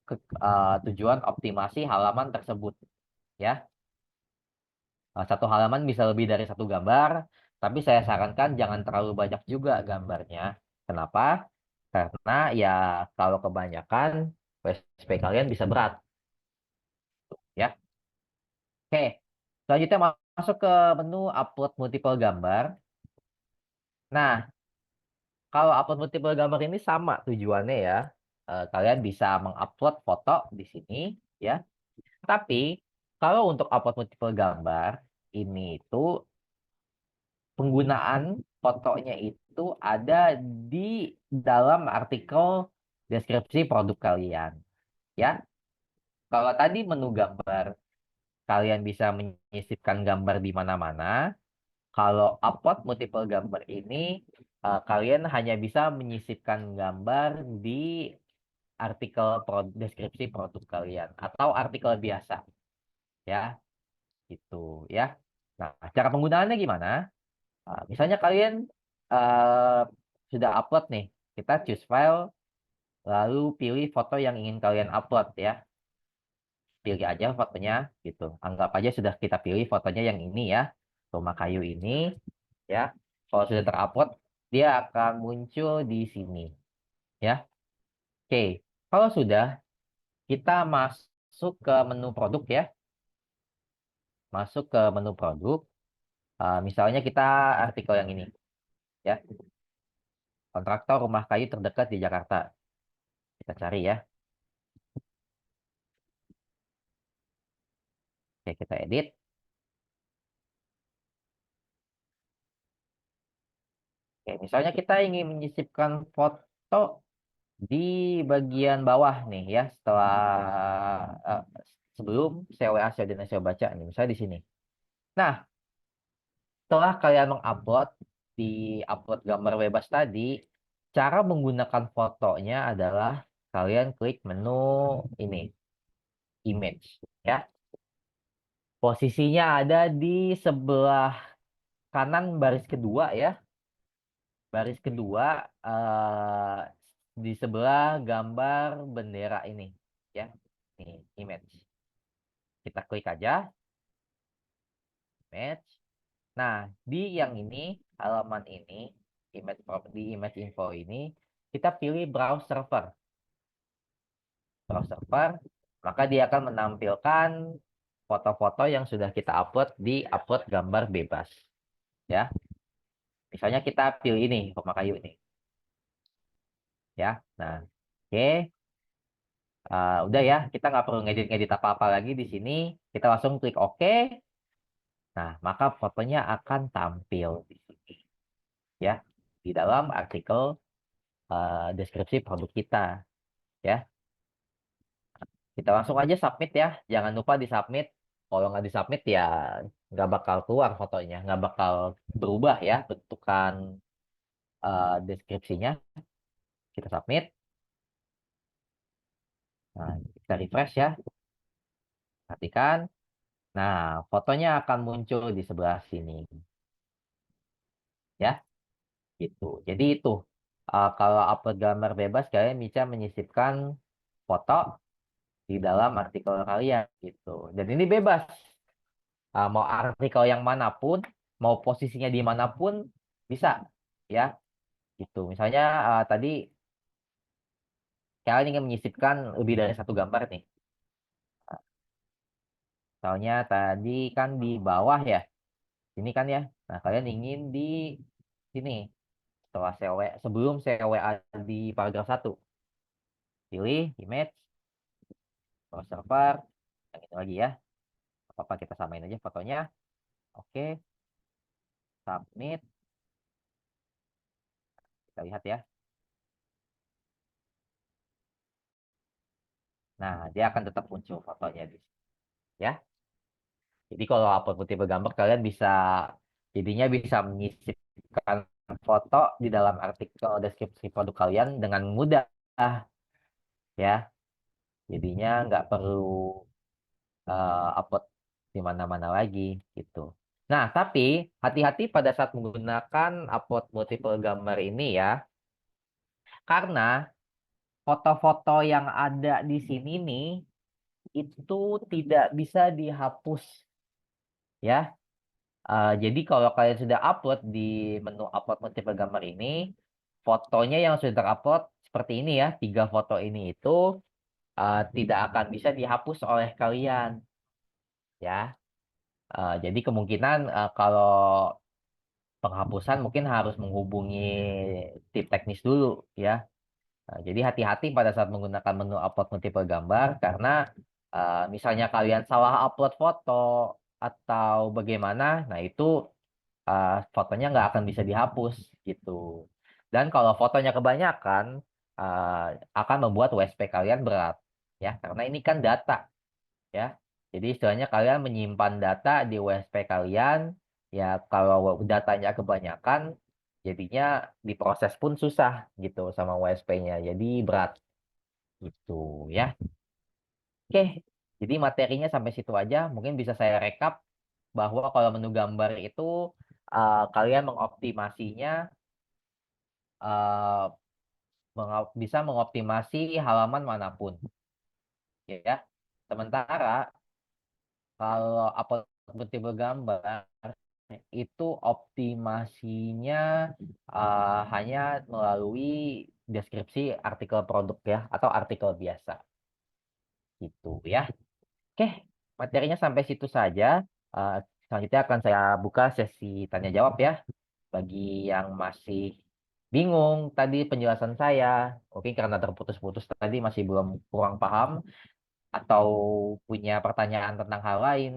tujuan optimasi halaman tersebut ya. Satu halaman bisa lebih dari satu gambar, tapi saya sarankan jangan terlalu banyak juga gambarnya. Kenapa? Karena ya kalau kebanyakan WSP kalian bisa berat ya. Oke, selanjutnya masuk ke menu upload multiple gambar. Nah, kalau upload multiple gambar ini sama tujuannya ya. Kalian bisa mengupload foto di sini ya. Tapi kalau untuk upload multiple gambar ini itu penggunaan fotonya itu ada di dalam artikel deskripsi produk kalian. Ya, kalau tadi menu gambar, kalian bisa menyisipkan gambar di mana-mana. Kalau upload multiple gambar ini, kalian hanya bisa menyisipkan gambar di artikel deskripsi produk kalian atau artikel biasa, ya, gitu ya. Nah, cara penggunaannya gimana? Misalnya kalian sudah upload nih, kita choose file, lalu pilih foto yang ingin kalian upload ya. Pilih aja fotonya gitu. Anggap aja sudah kita pilih fotonya yang ini ya. Rumah kayu ini ya. Kalau sudah terupload, dia akan muncul di sini ya. Oke, kalau sudah kita masuk ke menu produk ya. Masuk ke menu produk. Misalnya kita artikel yang ini ya. Kontraktor rumah kayu terdekat di Jakarta. Kita cari ya. Oke, kita edit. Oke, misalnya kita ingin menyisipkan foto di bagian bawah nih ya, setelah sebelum CWA dan SEO baca nih, misalnya di sini. Nah, setelah kalian mengupload di upload gambar bebas tadi, cara menggunakan fotonya adalah kalian klik menu ini, image ya. Posisinya ada di sebelah kanan baris kedua ya. Baris kedua di sebelah gambar bendera ini ya. Ini image. Kita klik aja image. Nah, di yang ini, halaman ini, di image info ini, kita pilih browse server. Browse server, maka dia akan menampilkan foto-foto yang sudah kita upload di upload gambar bebas. Ya. Misalnya kita pilih ini, rumah kayu ini. Ya, nah, oke. Udah ya, kita nggak perlu ngedit-ngedit apa-apa lagi di sini. Kita langsung klik OK. Nah, maka fotonya akan tampil di sini. Ya, di dalam artikel deskripsi produk kita. Ya, kita langsung aja submit ya. Jangan lupa di submit. Kalau nggak di submit ya nggak bakal keluar fotonya. Nggak bakal berubah ya bentukan deskripsinya. Kita submit. Nah, kita refresh ya. Perhatikan. Nah, fotonya akan muncul di sebelah sini. Ya, gitu. Jadi itu. Kalau upload gambar bebas, kalian bisa menyisipkan foto di dalam artikel kalian gitu. Dan ini bebas. Mau artikel yang manapun, mau posisinya di manapun bisa ya. Gitu. Misalnya tadi kalian ingin menyisipkan lebih dari satu gambar nih. Misalnya tadi kan di bawah ya. Ini kan ya. Nah, kalian ingin di sini setelah sebelum CWA di paragraf 1. Pilih image, browse server, yang ini lagi ya. Apa-apa kita samain aja fotonya. Oke, submit. Kita lihat ya. Nah, dia akan tetap muncul fotonya di sini. Ya. Jadi kalau upload multiple gambar, kalian bisa jadinya bisa menyisipkan foto di dalam artikel deskripsi produk kalian dengan mudah. Ya. Jadinya nggak perlu upload di mana-mana lagi gitu. Nah, tapi hati-hati pada saat menggunakan upload multiple gambar ini ya. Karena foto-foto yang ada di sini nih itu tidak bisa dihapus ya. Jadi kalau kalian sudah upload di menu upload multiple gambar ini, fotonya yang sudah terupload seperti ini ya, 3 foto ini itu tidak akan bisa dihapus oleh kalian ya. Jadi kemungkinan kalau penghapusan mungkin harus menghubungi tim teknis dulu ya. Jadi hati-hati pada saat menggunakan menu upload multiple gambar karena misalnya kalian salah upload foto atau bagaimana, nah itu fotonya nggak akan bisa dihapus gitu. Dan kalau fotonya kebanyakan akan membuat WSP kalian berat ya, karena ini kan data ya. Jadi istilahnya kalian menyimpan data di WSP kalian ya, kalau datanya kebanyakan jadinya diproses pun susah gitu sama WSP-nya. Jadi berat gitu ya. Oke, jadi materinya sampai situ aja. Mungkin bisa saya rekap bahwa kalau menu gambar itu kalian mengoptimasinya eh, bisa mengoptimasi halaman manapun, ya. Sementara kalau upload tipe gambar itu optimasinya hanya melalui deskripsi artikel produk ya, atau artikel biasa gitu ya. Oke, materinya sampai situ saja. Eh, Selanjutnya akan saya buka sesi tanya jawab ya. Bagi yang masih bingung tadi penjelasan saya, mungkin karena terputus-putus tadi masih belum kurang paham, atau punya pertanyaan tentang hal lain,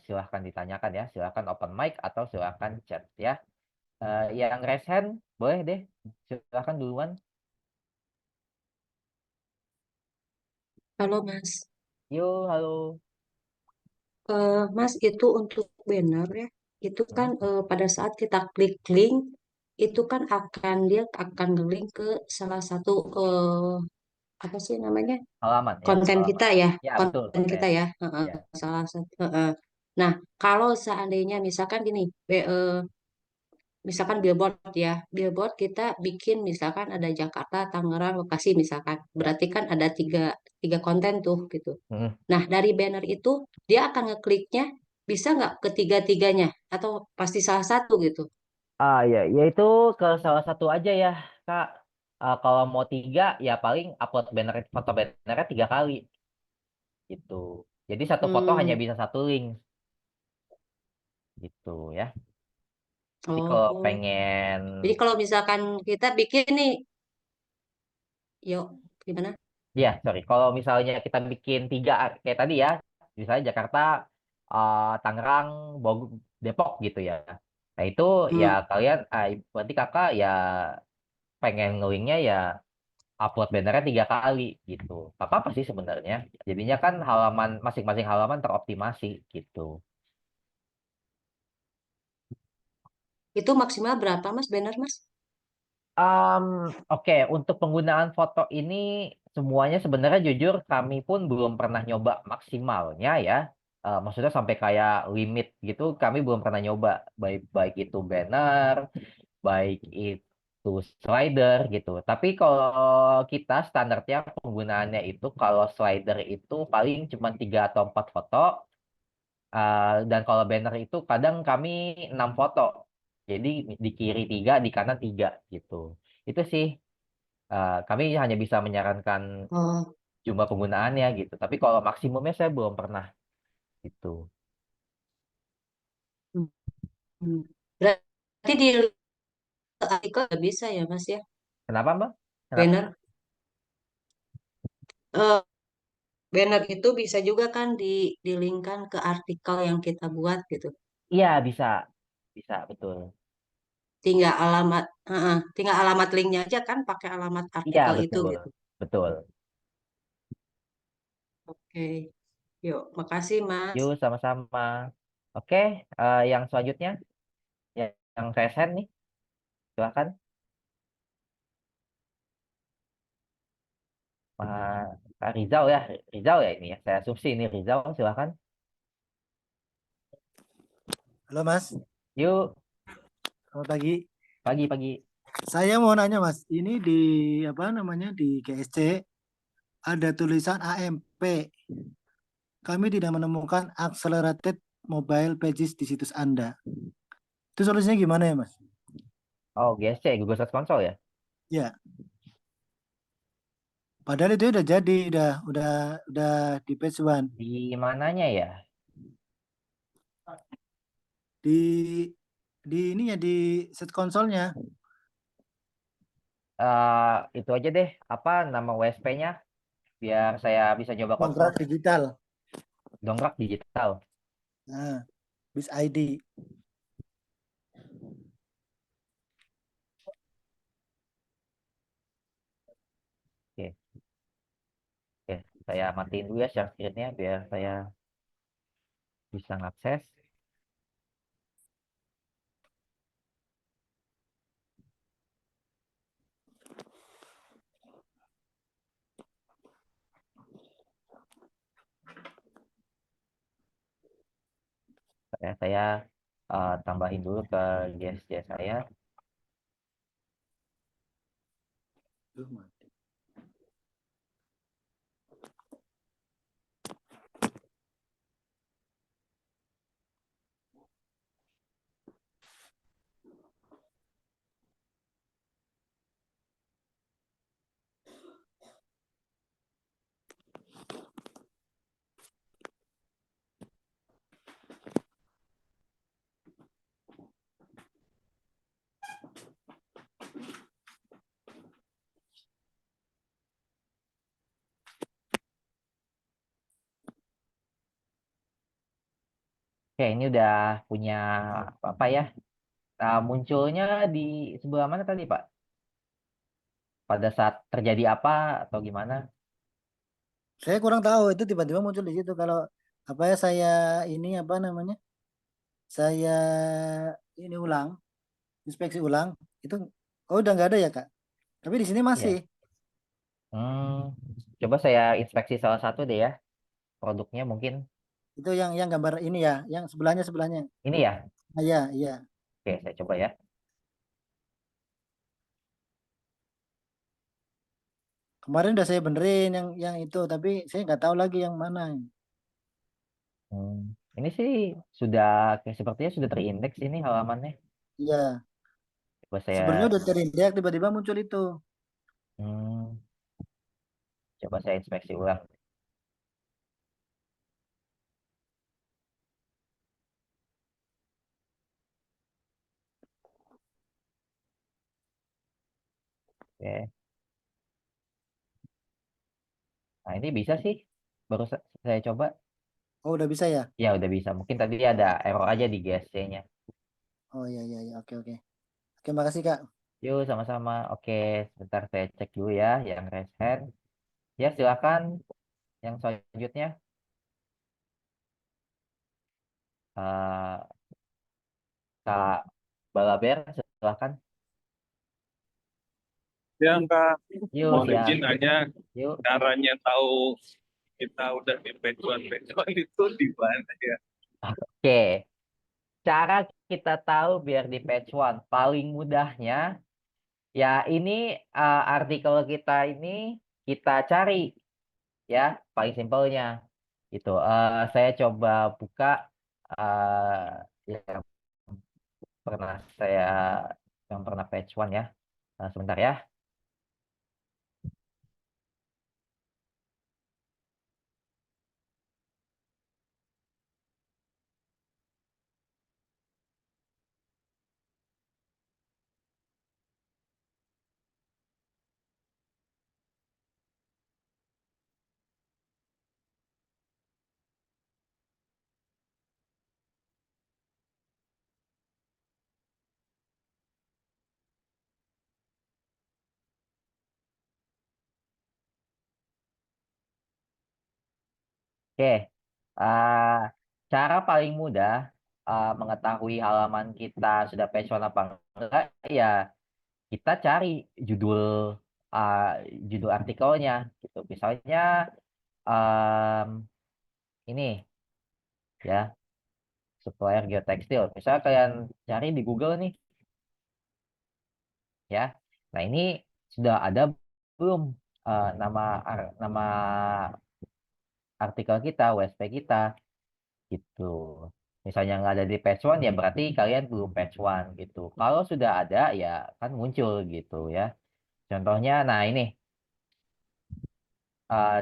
silahkan ditanyakan ya. Silahkan open mic atau silahkan chat ya. Yang raise hand, boleh deh. Silahkan duluan. Halo Mas. Yuk, halo. Mas itu untuk banner ya, itu kan Hmm, pada saat kita klik link, itu kan dia akan nge-link ke salah satu apa sih namanya halaman ya, konten halaman. kita ya, Ya, betul, konten kita konten. ya, Ya. salah satu. Nah, kalau seandainya misalkan gini, misalkan billboard ya, billboard kita bikin misalkan ada Jakarta, Tangerang, Bekasi misalkan, Ya. berarti kan ada tiga tiga konten tuh gitu. Hmm. Nah, dari banner itu dia akan ngekliknya bisa nggak ketiga-tiganya atau pasti salah satu gitu. Ya, yaitu ke salah satu aja ya, Kak. Kalau mau tiga, ya paling upload banner, foto bannernya 3 kali, gitu. Jadi satu foto hanya Hmm. bisa satu link, gitu ya. Jadi kalau Oh. pengen, Jadi kalau misalkan kita bikin nih, yuk gimana? ya sorry, kalau misalnya kita bikin 3 kayak tadi ya, misalnya Jakarta, Tangerang, Bogor, Depok gitu ya. Nah itu ya Hmm. kalian, berarti kakak ya pengen ngelinknya ya upload bannernya 3 kali gitu. Gak apa-apa sih sebenarnya. Jadinya kan halaman masing-masing halaman teroptimasi gitu. Itu maksimal berapa Mas banner Mas? Oke, untuk penggunaan foto ini semuanya sebenarnya jujur kami pun belum pernah nyoba maksimalnya ya. Maksudnya sampai kayak limit gitu kami belum pernah nyoba, baik baik itu banner, baik itu slider gitu. Tapi kalau kita standarnya penggunaannya itu kalau slider itu paling cuma 3 atau 4 foto. Dan kalau banner itu kadang kami 6 foto. Jadi di kiri 3, di kanan 3 gitu. Itu sih kami hanya bisa menyarankan Oh. jumlah penggunaannya gitu. Tapi kalau maksimumnya saya belum pernah gitu. Hmm. Berarti di artikel nggak bisa ya Mas ya Kenapa, Mbak? Kenapa? banner? Eh, Banner itu bisa juga kan dilingkan ke artikel yang kita buat gitu. Iya, bisa. Bisa, betul. Tinggal alamat linknya aja kan pakai alamat Iya, artikel itu betul. gitu. Betul. Oke, yuk, makasih Mas. Yuk, sama-sama. Oke, yang selanjutnya, yang resen nih, silakan. Pak Rizal ya, Rizal ya ini ya. Saya asumsi ini Rizal, silakan. Halo Mas, Yuk, selamat pagi. pagi-pagi. Saya mau nanya Mas, ini di apa namanya di GSC ada tulisan AMP. Kami tidak menemukan accelerated mobile pages di situs Anda. Itu solusinya gimana ya Mas? Oh, GSC, Google Search Console ya? Ya, padahal itu udah jadi, udah di page one. Di mananya ya? Di ini ya di search console-nya. Itu aja deh, apa nama WSP-nya? Biar saya bisa coba kontrol. Dongkrak digital. Dongkrak digital. Nah, bis ID. Saya matiin dulu ya share screen-nya biar saya bisa ngakses. Saya tambahin dulu ke GSC saya. Duh, mati. Oke, ini udah punya apa ya? Munculnya di sebelah mana tadi, Pak? Pada saat terjadi apa atau gimana? Saya kurang tahu itu tiba-tiba muncul di situ. Kalau apa ya saya ini apa namanya? Saya ini ulang, inspeksi ulang itu oh udah nggak ada ya Kak. Tapi di sini masih. Iya. Coba saya inspeksi salah satu deh ya. Produknya mungkin Itu yang gambar ini ya, yang sebelahnya. ini ya. Ah, iya, iya. Oke, saya coba ya. Kemarin udah saya benerin yang itu, tapi saya nggak tahu lagi yang mana. Hmm, Ini sih sudah kayak sepertinya sudah terindeks ini halamannya. Iya. Coba saya Sebenarnya udah terinjak tiba-tiba muncul itu. hmm, coba saya inspeksi ulang. Oke. Nah, ini bisa sih. Baru saya coba. Oh, udah bisa ya? Ya, udah bisa. Mungkin tadi ada error aja di GSC-nya. Oh iya iya iya. Oke oke. Oke, makasih Kak. Yuk, sama-sama. Oke, sebentar saya cek dulu ya yang raise hand. Ya, silakan yang selanjutnya. Eh, Kak Balaber, silakan. Ya, Kak, Yuk, mohon siap. izin aja Yuk. caranya tahu kita udah di pecuan itu di mana ya? Oke, cara kita tahu biar di page one paling mudahnya ya ini artikel kita ini kita cari ya paling simpelnya itu. Saya coba buka yang pernah saya yang pernah page one ya. Sebentar ya. Oke, uh, cara paling mudah mengetahui halaman kita sudah page one apa enggak, ya kita cari judul uh, judul artikelnya, gitu. Misalnya um, ini ya supplier geotekstil. Misalnya kalian cari di Google nih, ya. Nah ini sudah ada belum nama artikel kita, USP kita? Gitu. Misalnya nggak ada di page one ya berarti kalian belum page one gitu. Kalau sudah ada ya kan muncul gitu ya. Contohnya, nah ini,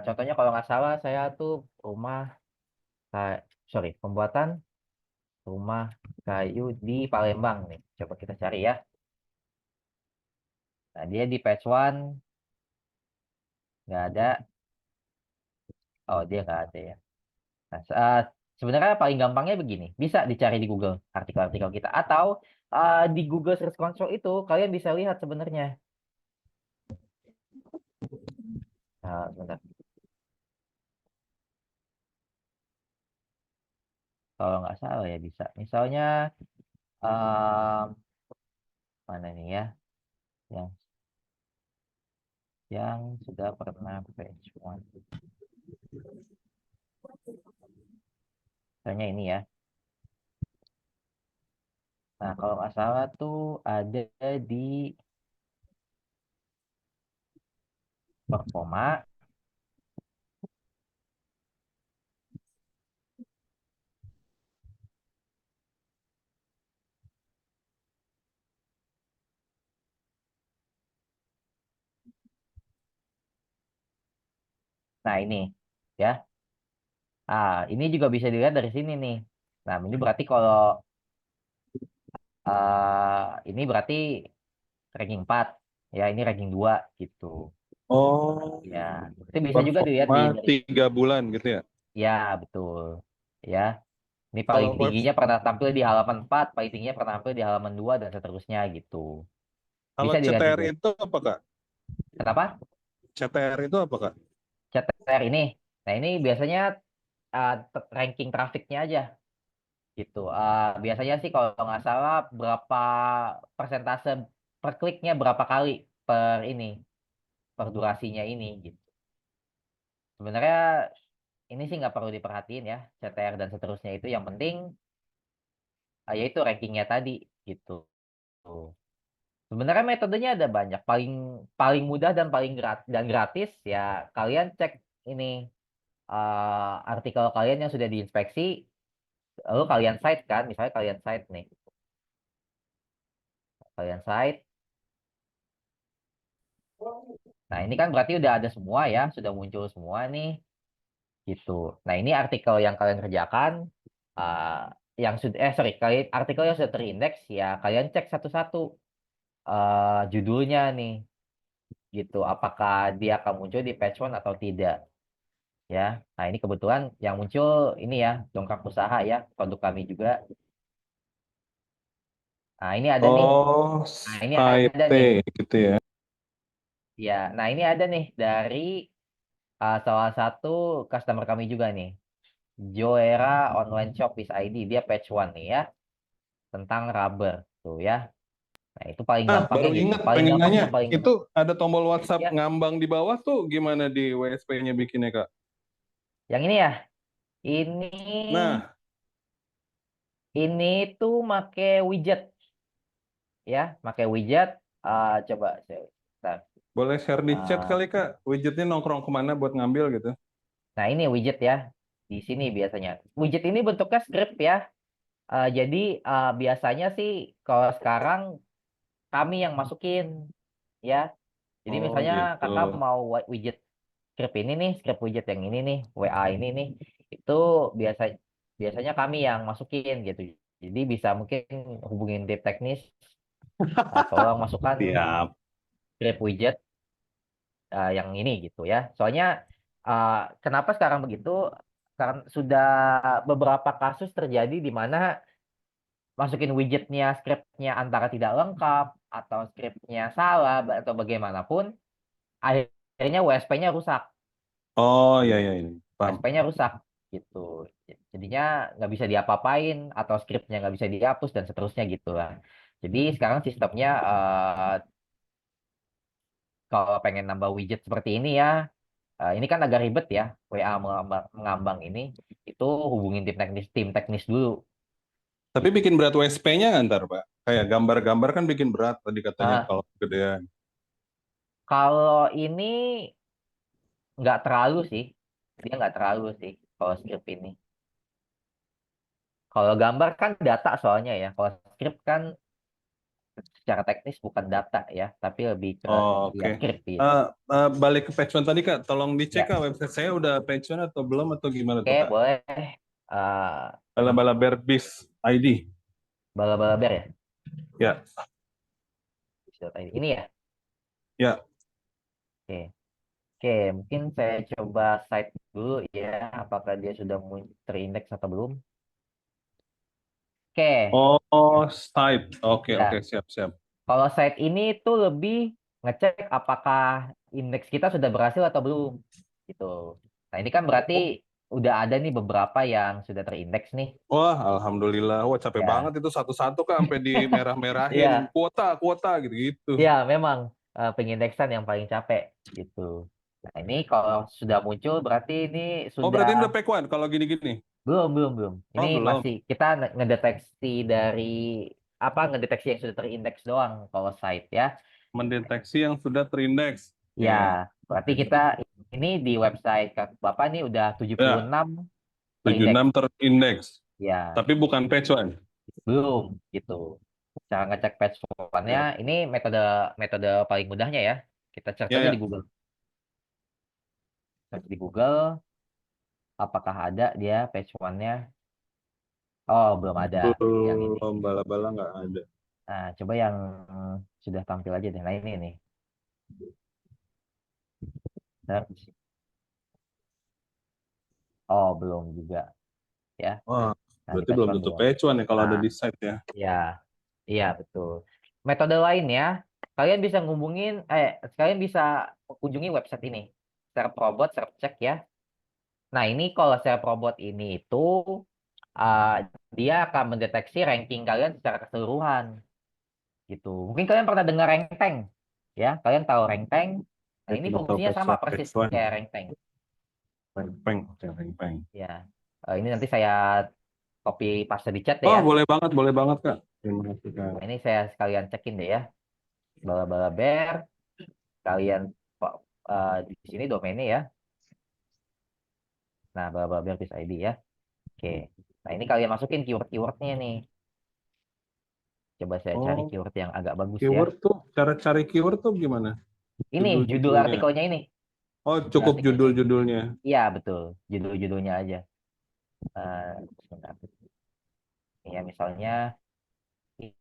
contohnya kalau nggak salah saya tuh rumah, sorry, pembuatan rumah kayu di Palembang nih. Coba kita cari ya. Nah dia di page one nggak ada. Oh dia nggak ada ya. Nah, sebenarnya paling gampangnya begini, bisa dicari di Google artikel-artikel kita atau di Google Search Console itu kalian bisa lihat sebenarnya. Sebentar. Kalau nggak salah ya bisa. Misalnya em, mana nih ya? Yang sudah pernah page one. Misalnya ini ya. Nah, kalau nggak salah tuh ada di performa. Nah, ini ya. Ini juga bisa dilihat dari sini nih. Nah, ini berarti kalau ini berarti ranking 4. Ya, ini ranking 2 gitu. Oh, Ya, itu bisa juga dilihat performa dari 3 bulan gitu ya. ya, betul. Ya, ini paling Kalau web, tingginya pernah tampil di halaman 4, paling tingginya pernah tampil di halaman 2 dan seterusnya gitu. kalau Bisa dilihat CTR juga. itu apa Kak? Kenapa? CTR itu apa Kak? CTR ini. Nah, ini biasanya ranking trafiknya aja gitu. Biasanya sih kalau nggak salah berapa persentase per kliknya berapa kali per ini, per durasinya ini gitu. Sebenarnya ini sih nggak perlu diperhatiin ya, CTR dan seterusnya itu. Yang penting yaitu rankingnya tadi gitu. Sebenarnya metodenya ada banyak. Paling paling mudah dan paling gratis ya kalian cek ini artikel kalian yang sudah diinspeksi, lalu kalian cite kan, misalnya kalian cite nih, kalian cite. Nah, ini kan berarti udah ada semua ya, sudah muncul semua nih, gitu. Nah, ini artikel yang kalian kerjakan, yang sudah, sorry, kalian artikel yang sudah terindeks ya, kalian cek satu-satu judulnya nih, gitu. Apakah dia akan muncul di page one atau tidak, ya. Nah, ini kebetulan yang muncul ini ya, dongkrak usaha ya, produk kami juga. Nah, ini ada nih. Oh, Nah, ini site ada nih. gitu ya. Ya, nah ini ada nih dari salah satu customer kami juga nih. Joera Online Shop is ID. Dia page one nih ya. Tentang rubber. Tuh ya. Nah itu paling gampangnya Baru gitu. ingat Paling pengen gampang nanya, dan paling itu ada tombol WhatsApp ya. ngambang di bawah tuh gimana di WSP-nya bikinnya Kak? Yang ini ya. Ini Nah, ini tuh make widget ya. Make widget. Coba saya. Bentar. boleh share di chat Ah, kali Kak, widgetnya nongkrong kemana buat ngambil gitu. nah ini widget ya. Di sini biasanya. Widget ini bentuknya script ya. Jadi biasanya sih kalau sekarang kami yang masukin ya. Jadi Oh misalnya gitu. kakak mau widget script ini nih, script widget yang ini nih, WA ini nih, itu biasa biasanya kami yang masukin gitu. Jadi bisa mungkin hubungin tim teknis, tolong masukkan Siap. script widget yang ini gitu ya. Soalnya kenapa sekarang begitu? Karena sudah beberapa kasus terjadi di mana masukin widgetnya, scriptnya antara tidak lengkap atau scriptnya salah atau bagaimanapun, akhirnya WSP-nya rusak. Oh iya iya ini. Paham. WSP-nya rusak gitu. Jadinya nggak bisa diapa-apain atau scriptnya nggak bisa dihapus dan seterusnya gitu lah. Jadi sekarang sistemnya kalau pengen nambah widget seperti ini ya, ini kan agak ribet ya, WA mengambang ini, itu hubungin tim teknis dulu. Tapi bikin berat WSP-nya nggak ntar Pak? Kayak gambar-gambar kan bikin berat tadi katanya Nah, kalau gedean. kalau ini nggak terlalu sih, dia nggak terlalu sih kalau script ini. Kalau gambar kan data soalnya ya, kalau script kan secara teknis bukan data ya, tapi lebih ke Oh, ya oke. script gitu. Balik ke page one tadi Kak, tolong dicek Ya, Kak website saya udah page one atau belum atau gimana oke tuh Kak? boleh. Eh Bala-bala Bear Biz ID. bala-bala ber ya. Ya, Ini ya. ya. Oke. Oke, mungkin saya coba site dulu ya, apakah dia sudah terindeks atau belum. Oke, Oh, site. Oke, oke, ya. siap, siap. Kalau site ini tuh lebih ngecek apakah indeks kita sudah berhasil atau belum, gitu. Nah, ini kan berarti udah ada nih beberapa yang sudah terindeks nih. Wah, alhamdulillah. Wah, capek Ya, banget itu satu-satu kan sampai di merah-merahin iya, kuota gitu-gitu. iya memang pengindeksan yang paling capek gitu. Nah, ini kalau sudah muncul berarti ini Oh, berarti ini sudah udah P1 kalau gini-gini. belum. Oh, Ini belum. masih kita ngedeteksi dari apa ngedeteksi yang sudah terindeks doang kalau site ya. Mendeteksi yang sudah terindeks. Ya, Ya. berarti kita ini di website Kak Bapak nih udah 76 Ya, terindeks. 76 terindeks. Ya, Tapi bukan P1. belum gitu. Cara ngecek page one-nya Ya. ini metode metode paling mudahnya ya. Kita search Ya, aja ya. di Google. Search di Google, apakah ada dia page one-nya? Oh, belum ada yang ini. Belum, bala-bala nggak ada. Nah, coba yang sudah tampil aja deh. Nah, ini nih. Search. Oh, belum juga ya. Wah, Nah, berarti kita belum coba tentu keluar. P1 ya kalau ada Nah, di site ya. ya, iya betul. Metode lainnya, kalian bisa kalian bisa kunjungi website ini. SERProbot, SERPcheck ya. Nah, ini kalau SERProbot ini itu uh, dia akan mendeteksi ranking kalian secara keseluruhan gitu. Mungkin kalian pernah dengar rank tank ya. Kalian tahu rank tank? Nah, Ya, ini udah tahu fungsinya sama persis P1. kayak rank tank Peng, oke, peng. ya. Ini nanti saya copy paste di chat deh Oh, ya. boleh banget, Kak. Terima kasih, Kak. Nah, ini saya sekalian cekin deh ya. Bala-bala bear, kalian di sini domainnya ya. Nah, bala-bala bear ID ya. Oke. Nah, ini kalian masukin keyword-keywordnya nih. Coba saya cari Oh, keyword yang agak bagus ya. keyword tuh, cara cari keyword tuh gimana? Ini judul Judul-judulnya. artikelnya ini. Oh, Judul cukup artikelnya. judul-judulnya. Iya, betul. Judul-judulnya aja. Sebentar. Ya, misalnya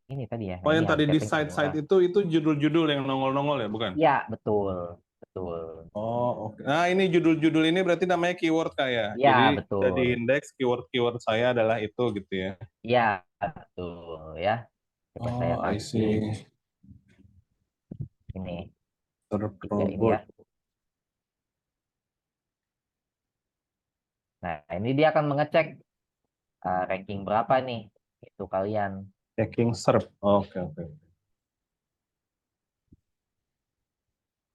ini tadi ya. Nah, Oh, ini yang tadi harga di catering termurah. site-site itu judul-judul yang nongol-nongol ya, bukan? Iya, betul. Betul. Oh, oke. Nah, ini judul-judul ini berarti namanya keyword kayak. Iya, Jadi betul. jadi indeks keyword-keyword saya adalah itu gitu ya. Iya, betul ya. Coba saya Oh, I tambahin see. ini. Tiga ini ya. Robot. Nah, ini dia akan mengecek ranking berapa nih itu kalian. Checking serp. Oke, oke.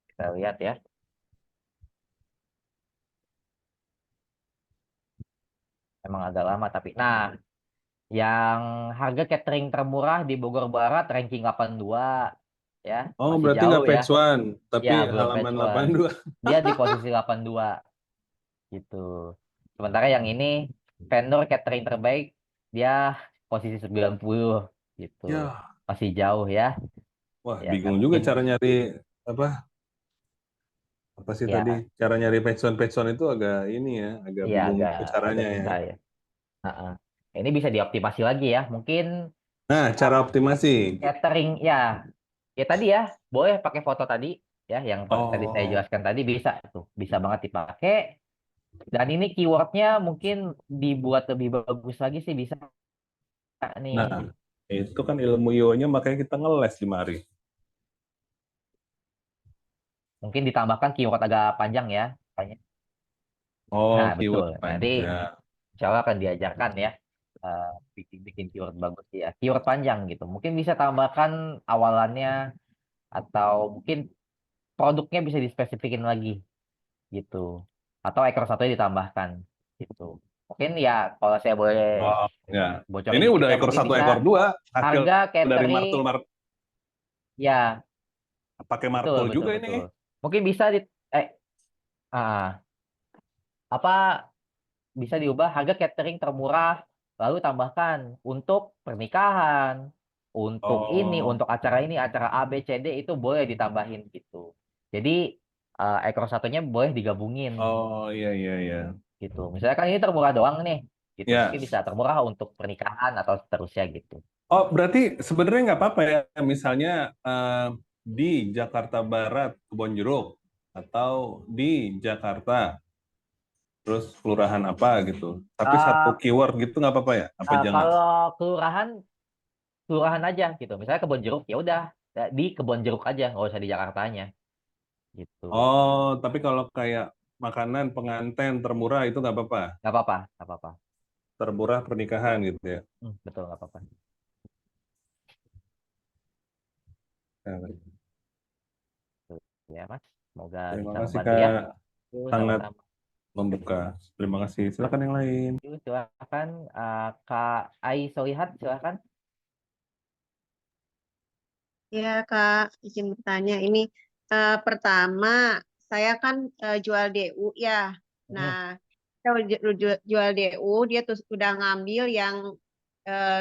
Kita lihat ya. Emang agak lama tapi. Nah, yang harga catering termurah di Bogor Barat ranking 82 ya. Oh, Masih berarti jauh nggak ya. page one, Ya, tapi belum halaman page one. 82. Dia di posisi 82 gitu. Sementara yang ini vendor catering terbaik dia posisi 90 gitu. Ya, Masih jauh ya. wah Ya, bingung juga mungkin cara nyari apa apa sih tadi ya, cara nyari page one itu agak ini ya, agak ya bingung agak juga agak caranya ya. susah ya. Heeh. Ini bisa dioptimasi lagi ya. Mungkin Nah, cara optimasi. catering ya, ya tadi ya, boleh pakai foto tadi ya, yang tadi saya Oh, jelaskan tadi bisa tuh, bisa banget dipakai. Dan ini keywordnya mungkin dibuat lebih bagus lagi sih bisa nah nih. itu kan ilmu IO-nya makanya kita ngeles di mari. Mungkin ditambahkan keyword agak panjang ya. Oh, Nah betul. keyword Nanti panjang. insya Allah akan diajarkan ya. Bikin keyword bagus ya. Keyword panjang gitu. Mungkin bisa tambahkan awalannya atau mungkin produknya bisa dispesifikin lagi gitu. Atau ekor satunya ditambahkan gitu. Mungkin ya kalau saya boleh Oh, ya. bocorin Ini dikit udah ya ekor mungkin satu bisa ekor dua hasil harga dari catering martul ya pakai betul martul betul juga ini. betul. Mungkin bisa eh ah, apa bisa diubah harga catering termurah lalu tambahkan untuk pernikahan, untuk ini, Oh, untuk acara ini, acara A, B, C, D itu boleh ditambahin gitu. Jadi ekor satunya boleh digabungin oh iya iya iya. gitu. Misalnya kan ini termurah doang nih, gitu. Ya. Mungkin bisa termurah untuk pernikahan atau seterusnya gitu. Oh, berarti sebenarnya nggak apa-apa ya, misalnya di Jakarta Barat, Kebonjeruk, atau di Jakarta, terus kelurahan apa gitu. Tapi satu Eh, keyword gitu nggak apa-apa ya? Apa jangan? Kalau kelurahan, kelurahan aja gitu. Misalnya Kebon Jeruk, ya udah di Kebon Jeruk aja, nggak usah di Jakartanya gitu. Oh, tapi kalau kayak makanan pengantin termurah itu nggak apa-apa. Nggak apa-apa, nggak apa-apa. Termurah pernikahan gitu ya. Betul, nggak apa-apa. Nah, Ya, Mas. Semoga terima bisa kasih membantu ya. Kak, sangat Sama-sama. membuka. Terima kasih. Silakan yang lain. Silakan Kak Ai Solihat, silakan. Ya, Kak, izin bertanya. Ini pertama, saya kan jual DU ya. Nah, saya jual DU, dia tuh udah ngambil yang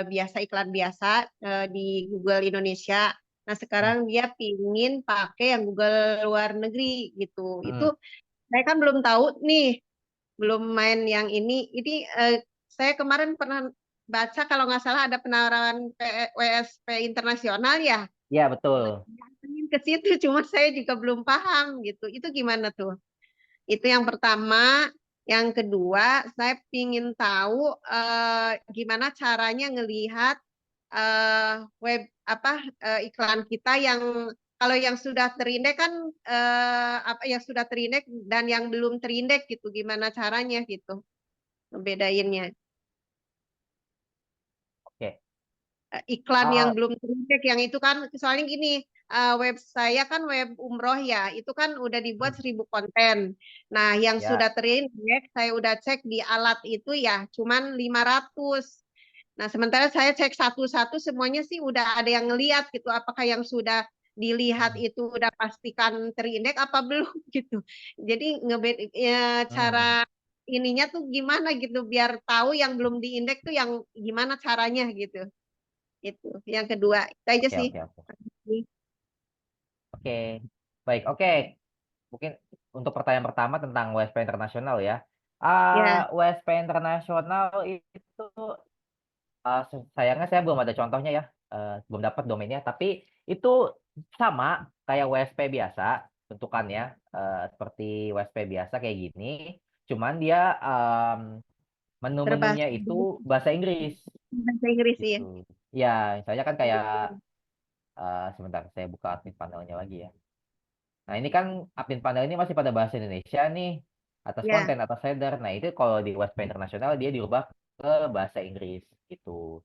biasa, iklan biasa di Google Indonesia. Nah, sekarang dia pingin pakai yang Google luar negeri gitu. Itu saya kan belum tahu nih, belum main yang ini. Ini saya kemarin pernah baca kalau nggak salah ada penawaran WSP internasional ya. Ya, Nah, betul. ingin ke situ, cuma saya juga belum paham gitu. Itu gimana tuh? Itu yang pertama. Yang kedua, saya ingin tahu gimana caranya ngelihat web apa iklan kita yang kalau yang sudah terindeks kan apa yang sudah terindeks dan yang belum terindeks gitu. Gimana caranya gitu? Ngebedainnya. Oke. Iklan yang Ah, belum terindeks yang itu kan soalnya gini web saya kan web umroh ya itu kan udah dibuat 1000 konten. Nah yang ya. sudah terindeks saya udah cek di alat itu ya cuman 500. Nah sementara saya cek satu-satu semuanya sih udah ada yang ngeliat gitu apakah yang sudah dilihat itu udah pastikan terindeks apa belum gitu. Jadi cara ininya tuh gimana gitu biar tahu yang belum diindeks tuh yang gimana caranya gitu. Itu yang kedua. Itu aja Oke, sih. oke, oke. Oke. Baik, oke. Mungkin untuk pertanyaan pertama tentang WSP internasional ya. Ya, WSP internasional itu sayangnya saya belum ada contohnya ya. Belum dapat domainnya, tapi itu sama kayak WSP biasa bentukannya, seperti WSP biasa kayak gini. Cuman dia berbahasa menu-menunya itu bahasa Inggris Inggris ya. gitu. Ya, misalnya kan kayak sebentar saya buka admin panelnya lagi ya. Nah, ini kan admin panel ini masih pada bahasa Indonesia nih, atas Ya, konten, atas header. Nah, itu kalau di WSP internasional dia diubah ke bahasa Inggris gitu.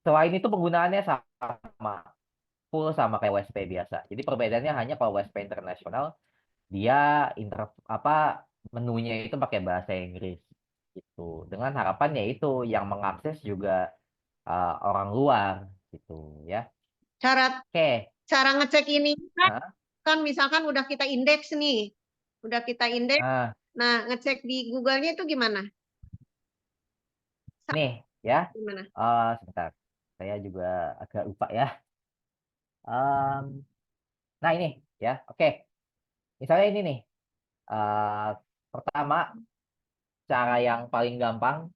Selain itu penggunaannya sama, full sama kayak WSP biasa. Jadi perbedaannya hanya kalau WSP internasional dia menunya itu pakai bahasa Inggris gitu. Dengan harapannya itu yang mengakses juga orang luar gitu ya. cara Oke. cara ngecek ini kan, Nah, kan misalkan udah kita indeks nih. Udah kita indeks. nah, Nah, ngecek di Google-nya itu gimana? nih ya. Gimana? Sebentar. Saya juga agak lupa ya. Em, nah ini ya. Oke. Misalnya ini nih. eh, Pertama, cara yang paling gampang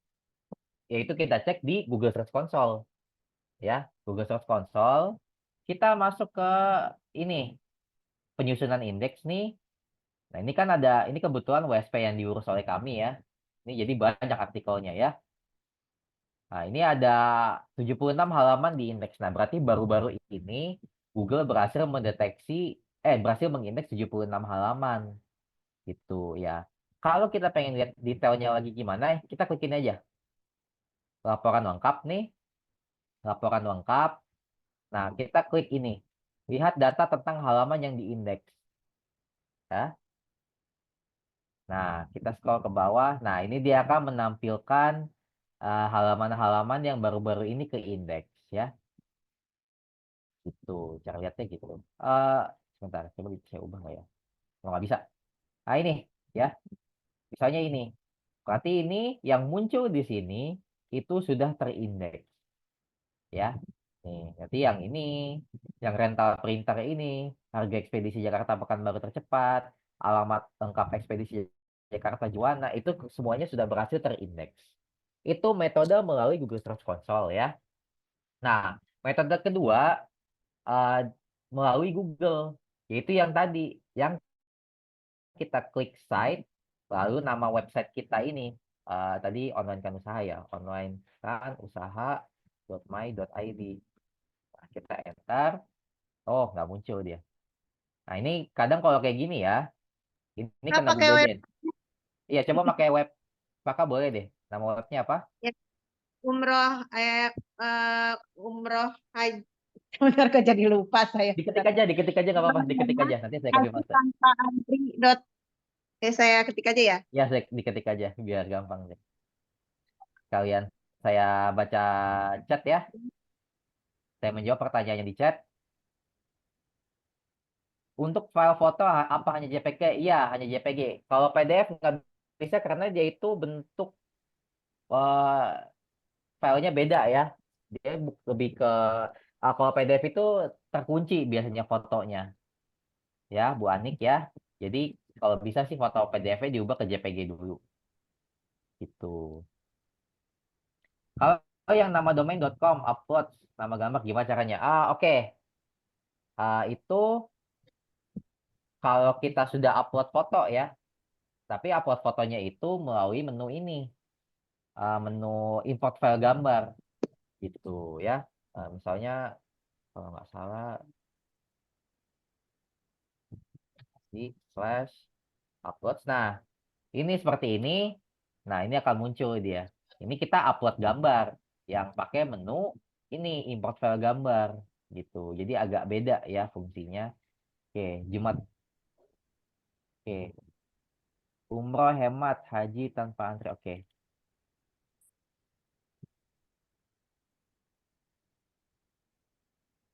yaitu kita cek di Google Search Console ya. Google Search Console. Kita masuk ke ini penyusunan indeks nih. Nah, ini kan ini kebetulan WSP yang diurus oleh kami ya. Ini jadi banyak artikelnya ya. Nah, ini ada 76 halaman di indeks. Nah, berarti baru-baru ini Google berhasil mengindeks 76 halaman gitu ya. Kalau kita pengen lihat detailnya lagi gimana, kita klikin aja. Laporan lengkap nih, laporan lengkap. Nah, kita klik ini. Lihat data tentang halaman yang diindeks. Ya. Nah, kita scroll ke bawah. Nah, ini dia akan menampilkan halaman-halaman yang baru-baru ini ke indeks ya. Gitu, cara lihatnya gitu. Sebentar, coba saya ubah nggak ya? Kalau nggak bisa. Nah, ini ya. Misalnya ini. Berarti ini yang muncul di sini itu sudah terindeks ya. Nih, nanti yang ini, yang rental printer ini, harga ekspedisi Jakarta Pekanbaru tercepat, alamat lengkap ekspedisi Jakarta Juwana, itu semuanya sudah berhasil terindeks. Itu metode melalui Google Search Console ya. Nah, metode kedua melalui Google, yaitu yang tadi, yang kita klik site, lalu nama website kita ini, tadi online kan usaha ya, online kan usaha.my.id. Nah, kita enter, oh nggak muncul dia. Nah ini kadang kalau kayak gini ya, Ini Nggak kena pakai Google web Dance. Iya, coba pakai web. Kakak boleh deh. Nama webnya apa? ya, umroh umroh haji. Benar kok jadi lupa saya. Diketik Bentar. aja nggak apa-apa. Diketik aja. Nanti saya copy Haji paste. tanpa antri saya ketik aja ya. Ya, saya diketik aja biar gampang deh. Kalian, saya baca chat ya. Saya menjawab pertanyaannya di chat. Untuk file foto apa hanya JPG? Iya, hanya JPG. Kalau PDF nggak bisa karena dia itu bentuk eh, filenya beda ya. Dia lebih ke kalau PDF itu terkunci biasanya fotonya ya, Bu Anik ya. Jadi kalau bisa sih foto PDF-nya diubah ke JPG dulu gitu. Kalau yang nama domain.com upload nama gambar gimana caranya? Oke. Itu kalau kita sudah upload foto ya, tapi upload fotonya itu melalui menu ini, menu import file gambar gitu ya. Misalnya kalau nggak salah di slash upload. Nah, ini seperti ini. Nah, ini akan muncul dia. Ini kita upload gambar yang pakai menu ini import file gambar gitu. Jadi agak beda ya fungsinya. Oke, Jumat. Oke, umroh hemat haji tanpa antri. Oke.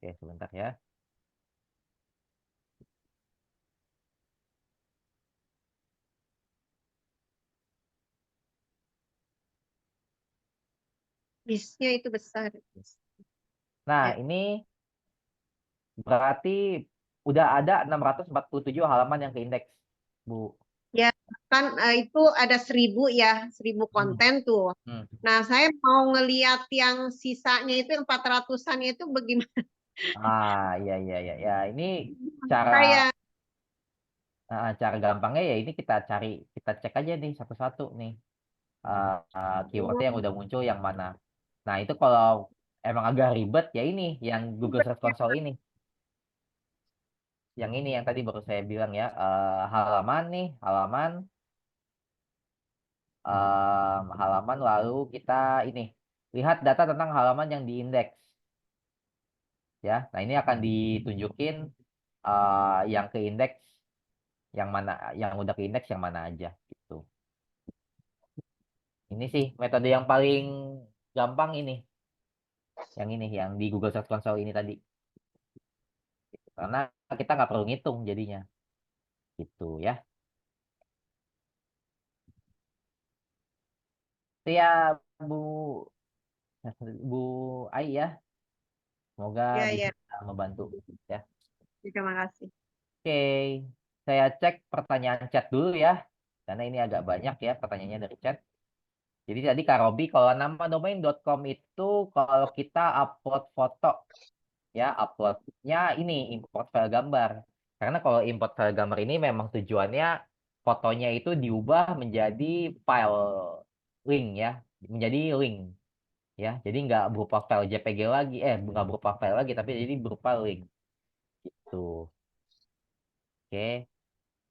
Oke, sebentar ya. Bisnya itu besar. Nah, Ya. ini berarti udah ada 647 halaman yang keindeks, Bu. Ya, kan itu ada 1000 ya, 1000 konten tuh. Hmm. Nah, saya mau ngeliat yang sisanya itu yang 400-an itu bagaimana Iya. Ya, ini cara saya. cara gampangnya ya ini kita cek aja nih satu-satu nih. Keywordnya yang udah muncul yang mana. Nah, itu kalau emang agak ribet ya ini yang Google Search Console ini. Yang ini yang tadi baru saya bilang ya, halaman nih, halaman lalu kita ini lihat data tentang halaman yang diindeks ya. Nah, ini akan ditunjukin yang ke indeks yang mana, yang udah ke indeks yang mana aja gitu. Ini sih metode yang paling gampang ini. Yang ini yang di Google Search Console ini tadi. Karena kita nggak perlu ngitung jadinya. Gitu ya. Itu ya Bu Bu Ai ya. Semoga Ya, bisa ya. membantu ya. Terima kasih. Oke, saya cek pertanyaan chat dulu ya. Karena ini agak banyak ya pertanyaannya dari chat. Jadi tadi Kak Robi, kalau nama domain.com itu kalau kita upload foto, ya uploadnya ini import file gambar. Karena kalau import file gambar ini memang tujuannya fotonya itu diubah menjadi file link ya, menjadi link ya. Jadi nggak berupa file JPG lagi, nggak berupa file lagi, tapi jadi berupa link. Gitu. Oke.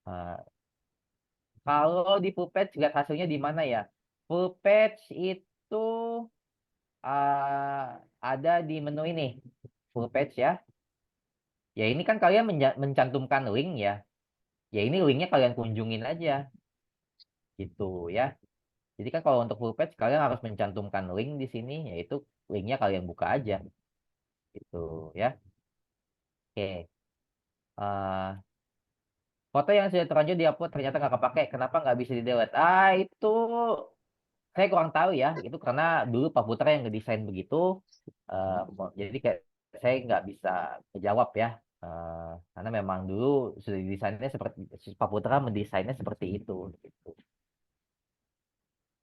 Eh, Kalau di full page lihat hasilnya di mana ya? Full page itu ada di menu ini. Full page ya. Ya ini kan kalian mencantumkan link ya. Ya ini linknya kalian kunjungin aja. Gitu ya. Jadi kan kalau untuk full page kalian harus mencantumkan link di sini. Yaitu linknya kalian buka aja. Gitu ya. Oke. Eh, foto yang sudah terlanjur diupload ternyata nggak kepake. Kenapa nggak bisa di-delete? Itu saya kurang tahu ya, itu karena dulu Pak Putra yang ngedesain begitu, jadi kayak saya nggak bisa menjawab ya, karena memang dulu sudah didesainnya seperti Pak Putra mendesainnya seperti itu. Gitu.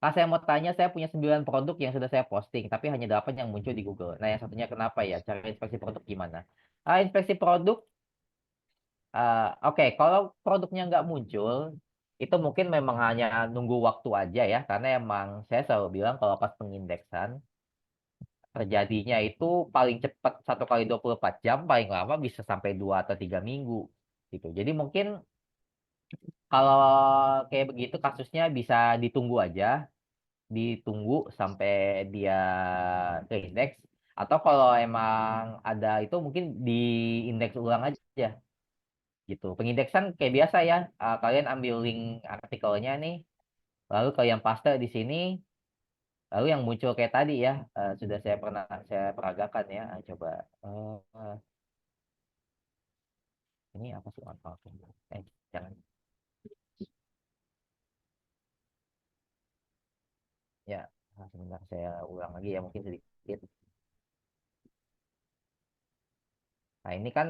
Saya mau tanya, saya punya 9 produk yang sudah saya posting, tapi hanya 8 yang muncul di Google. Nah, yang satunya kenapa ya? Cara inspeksi produk gimana? Inspeksi produk, oke, kalau produknya nggak muncul, itu mungkin memang hanya nunggu waktu aja ya, karena emang saya selalu bilang kalau pas pengindeksan, terjadinya itu paling cepat 1 kali 24 jam, paling lama bisa sampai 2 atau 3 minggu gitu. Jadi mungkin Kalau kayak begitu kasusnya bisa ditunggu aja, ditunggu sampai dia ke indeks. Atau kalau emang ada itu mungkin di indeks ulang aja gitu. Pengindeksan kayak biasa ya, kalian ambil link artikelnya nih, lalu kalian paste di sini, lalu yang muncul kayak tadi ya, sudah saya peragakan ya. Coba eh, ini apa sih jangan ya. Sebentar saya ulang lagi ya mungkin sedikit. Nah, ini kan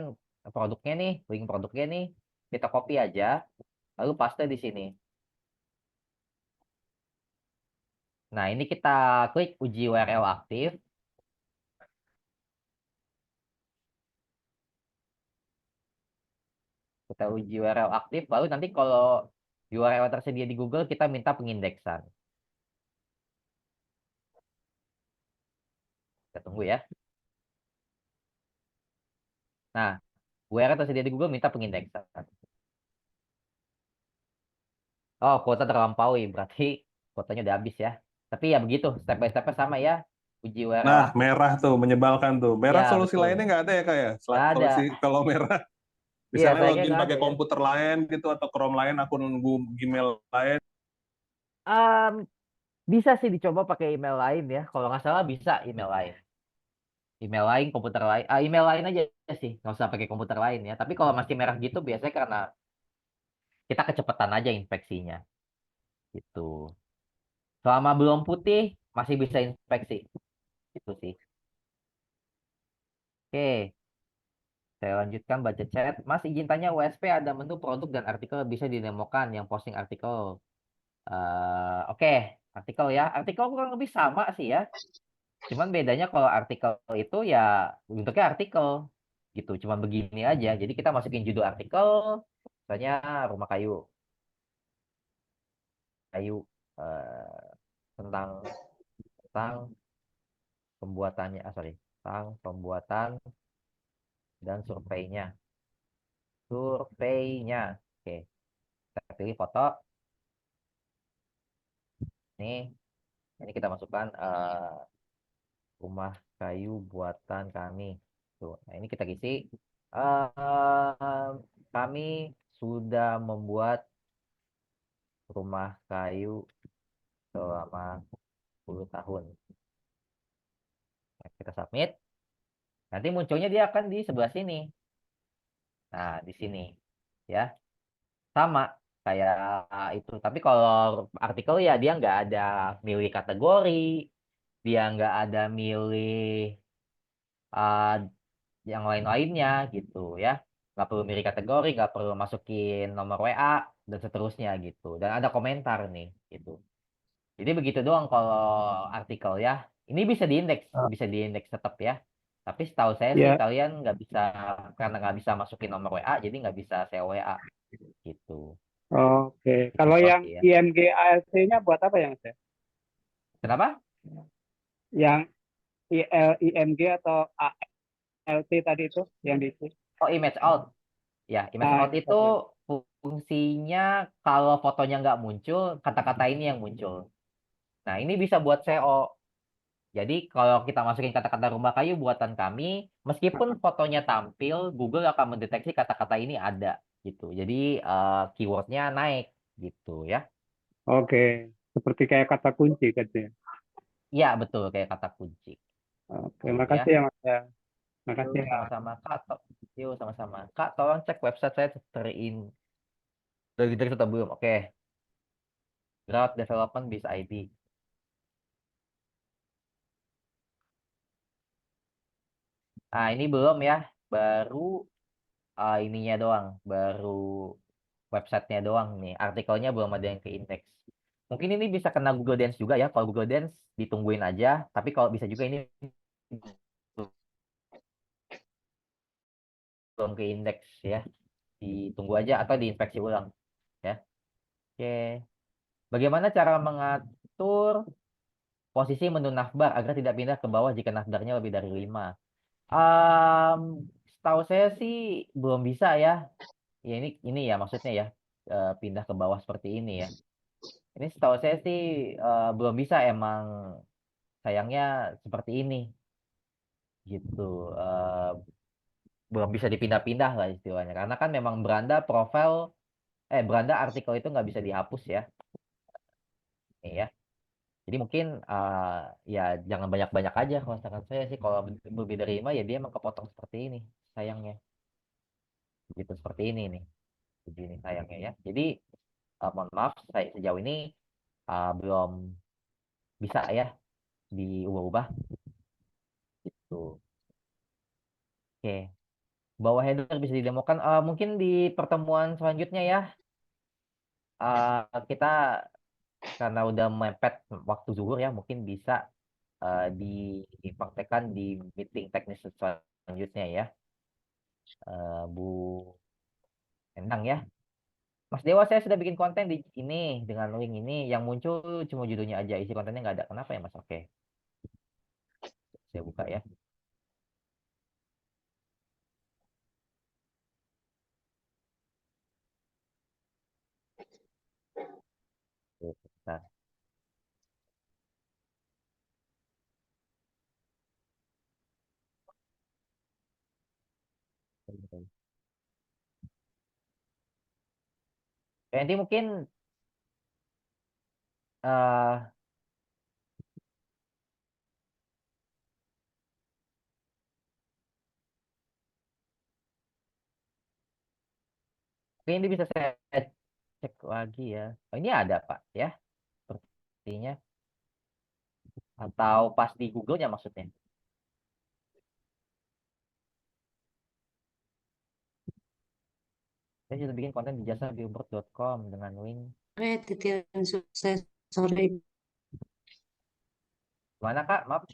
produknya nih, link produknya nih. Kita copy aja, lalu paste di sini. Nah, ini kita klik uji URL aktif. Kita uji URL aktif, lalu nanti kalau URL tersedia di Google, kita minta pengindeksan. Kita tunggu ya. Nah, URL tersedia di Google minta pengindeksan. Oh, kuota terlampaui, berarti kuotanya udah habis ya. Tapi ya begitu, step by step sama ya. Uji URL Nah, aktif. merah tuh menyebalkan tuh. Merah Ya, solusi betul. lainnya nggak ada ya, Kak ya? Nggak ada. Solusi kalau merah, Iya, misalnya sayangnya login nggak pakai ada ya. komputer lain gitu atau Chrome lain, akun Gmail lain. Em, bisa sih dicoba pakai email lain ya. Kalau nggak salah bisa email lain. Email lain, komputer lain. Email lain aja sih. Nggak usah pakai komputer lain ya. Tapi kalau masih merah gitu biasanya karena kita kecepatan aja inspeksinya. Gitu. Selama belum putih, masih bisa inspeksi. Itu sih. Oke. Saya lanjutkan baca chat. Mas izin tanya WSP ada menu produk dan artikel bisa didemokan yang posting artikel. Oke, artikel ya. Artikel kurang lebih sama sih ya. Cuman bedanya kalau artikel itu ya bentuknya artikel gitu. Cuman begini aja. Jadi kita masukin judul artikel, misalnya rumah kayu, kayu eh, tentang tentang pembuatannya, sorry, tentang pembuatan dan surveinya, surveinya. Oke, kita pilih foto. Ini kita masukkan rumah kayu buatan kami. Tuh, nah ini kita isi. Kami sudah membuat rumah kayu selama 10 tahun. Nah, kita submit. Nanti munculnya dia akan di sebelah sini. Nah, di sini. Ya, sama kayak itu. Tapi kalau artikel ya dia nggak ada milih kategori, dia nggak ada milih uh, yang lain-lainnya gitu ya. Nggak perlu milih kategori, nggak perlu masukin nomor WA, dan seterusnya gitu. Dan ada komentar nih gitu. Jadi begitu doang kalau artikel ya. Ini bisa diindeks tetap ya. Tapi setahu saya sih Ya, kalian nggak bisa, karena nggak bisa masukin nomor WA, jadi nggak bisa saya WA gitu. oke. Itu Kalau yang sih ya. IMG ALC-nya buat apa ya, Mas? Kenapa? Yang IMG atau ALT tadi itu yang diisi? Oh, image out. Ya, image Nah, out itu fungsinya kalau fotonya nggak muncul, kata-kata ini yang muncul. Nah, ini bisa buat SEO. Jadi kalau kita masukin kata-kata rumah kayu buatan kami, meskipun fotonya tampil, Google akan mendeteksi kata-kata ini ada gitu. Jadi keywordnya naik gitu ya. oke. Seperti kayak kata kunci kan ya. Iya betul kayak kata kunci. Oke, Gitu ya. makasih ya, Mas ya. Makasih Yuk ya. sama-sama Kak. Yuk sama-sama. Kak, tolong cek website saya dari atau belum. Oke. Growth Development Biz ID. Nah, ini belum ya. Baru ininya doang. Baru websitenya doang nih. Artikelnya belum ada yang ke indeks. Mungkin ini bisa kena Google Dance juga ya. Kalau Google Dance ditungguin aja. Tapi kalau bisa juga ini belum ke indeks ya. Ditunggu aja atau diinspeksi ulang ya. Oke. Bagaimana cara mengatur posisi menu navbar agar tidak pindah ke bawah jika navbarnya lebih dari 5? Setahu saya sih belum bisa ya. Ya ini ya maksudnya ya. pindah ke bawah seperti ini ya. Ini setahu saya sih belum bisa, emang sayangnya seperti ini gitu. Belum bisa dipindah-pindah lah istilahnya, karena kan memang beranda artikel itu nggak bisa dihapus ya. Ini ya. Jadi mungkin ya jangan banyak-banyak aja kalau misalkan saya sih, kalau lebih dari 5 ya dia emang kepotong seperti ini sayangnya. Gitu seperti ini nih. Begini sayangnya ya. Jadi mohon maaf, saya sejauh ini belum bisa ya diubah-ubah gitu. Oke. Bawah header bisa didemokan. Mungkin di pertemuan selanjutnya ya, kita karena udah mepet waktu zuhur ya, mungkin bisa dipraktekkan di meeting teknis selanjutnya ya, Bu Endang ya. Mas Dewa, saya sudah bikin konten di ini dengan link ini, yang muncul cuma judulnya aja, isi kontennya nggak ada. Kenapa ya Mas? Oke, saya buka ya. Oke, bentar. Nanti mungkin eh ini bisa saya cek lagi ya. Oh, ini ada Pak ya, sepertinya. Atau pas di Google-nya maksudnya. Saya sudah bikin konten di jasabillboard.com dengan link. Titian sukses, sorry. Mana Kak? Maaf.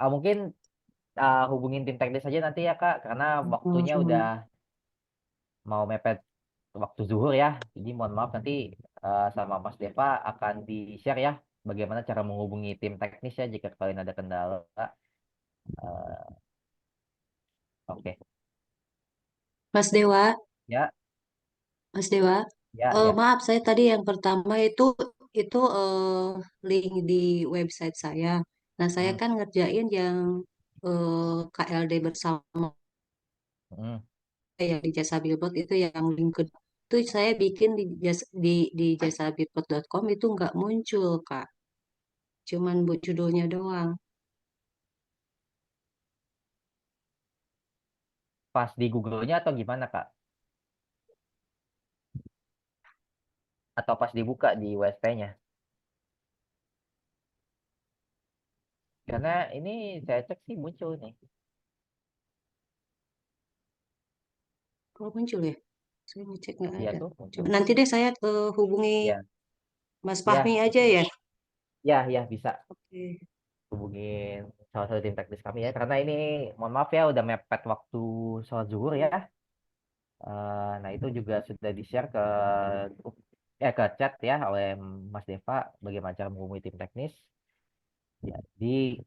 Mungkin hubungin tim teknis saja nanti ya Kak, karena waktunya udah mau mepet waktu zuhur ya. Jadi mohon maaf, nanti sama Mas Deva akan di-share ya bagaimana cara menghubungi tim teknis ya jika kalian ada kendala. Eh, Oke. Mas Dewa, Ya, Mas Dewa, ya, ya. maaf saya tadi yang pertama itu link di website saya. Nah, saya Hmm, kan ngerjain yang KLD bersama hmm. ya di Jasa Billboard, itu yang link kedua. Itu saya bikin di jasabillboard.com itu nggak muncul, Kak. Cuman buat judulnya doang. Pas di Google-nya atau gimana Kak? Atau pas dibuka di WSP-nya? Karena ini saya cek sih muncul nih. Kalau muncul ya, saya ngecek nggak Iya ada. tuh muncul. Coba nanti deh saya hubungi Ya, Mas Fahmi ya, aja ya. ya, ya bisa Oke. hubungin salah satu tim teknis kami ya. Karena ini mohon maaf ya udah mepet waktu sholat zuhur ya. Nah itu juga sudah di-share ke grup, ke chat ya oleh Mas Deva bagaimana cara menghubungi tim teknis. Jadi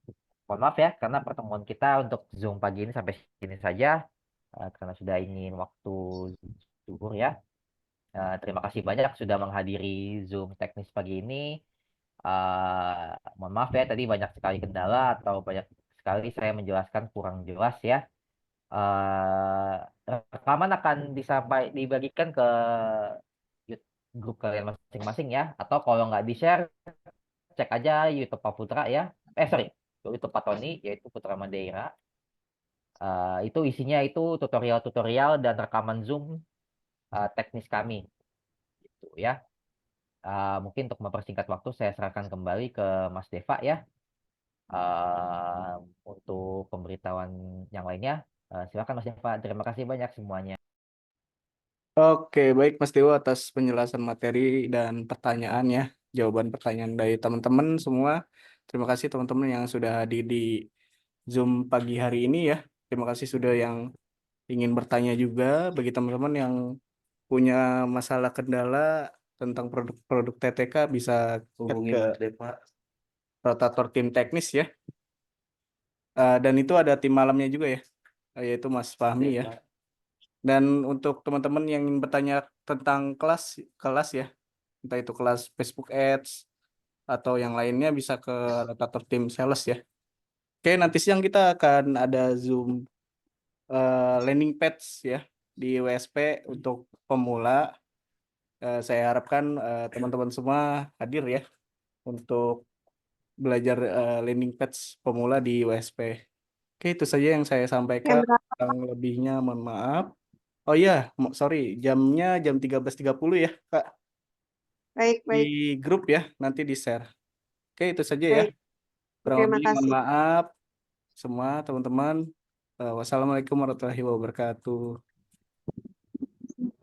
mohon maaf ya karena pertemuan kita untuk Zoom pagi ini sampai sini saja, karena sudah ingin waktu zuhur ya. Terima kasih banyak sudah menghadiri Zoom teknis pagi ini. Mohon maaf ya tadi banyak sekali kendala atau banyak sekali saya menjelaskan kurang jelas ya. Eh, Rekaman akan dibagikan ke grup kalian masing-masing ya. Atau kalau nggak di-share, cek aja YouTube Pak Putra ya. Sorry, YouTube Pak Tony, yaitu Putra Madeira. Itu isinya itu tutorial-tutorial dan rekaman Zoom teknis kami. Gitu ya. Mungkin untuk mempersingkat waktu, saya serahkan kembali ke Mas Deva ya. Untuk pemberitahuan yang lainnya, silakan Mas Deva. Terima kasih banyak semuanya. Oke, baik Mas Dewa atas penjelasan materi dan pertanyaannya, jawaban pertanyaan dari teman-teman semua. Terima kasih teman-teman yang sudah hadir di Zoom pagi hari ini ya. Terima kasih sudah yang ingin bertanya juga. Bagi teman-teman yang punya masalah kendala tentang produk-produk TTK bisa hubungi Mas Deva, rotator tim teknis ya. Dan itu ada tim malamnya juga ya, yaitu Mas Fahmi ya. Dan untuk teman-teman yang ingin bertanya tentang kelas ya, entah itu kelas Facebook Ads atau yang lainnya bisa ke rotator tim sales ya. Oke, nanti siang kita akan ada Zoom landing page ya di WSP untuk pemula. Saya harapkan teman-teman semua hadir ya untuk belajar landing page pemula di WSP. Oke, itu saja yang saya Jam sampaikan. berapa? Yang lebihnya mohon maaf. Oh iya, sorry, jamnya jam 13.30 ya, Kak. Baik, Di baik, grup ya, nanti di-share. Oke, itu saja ya. baik. Kurang Oke, lebih mohon makasih. maaf semua teman-teman. Wassalamualaikum warahmatullahi wabarakatuh.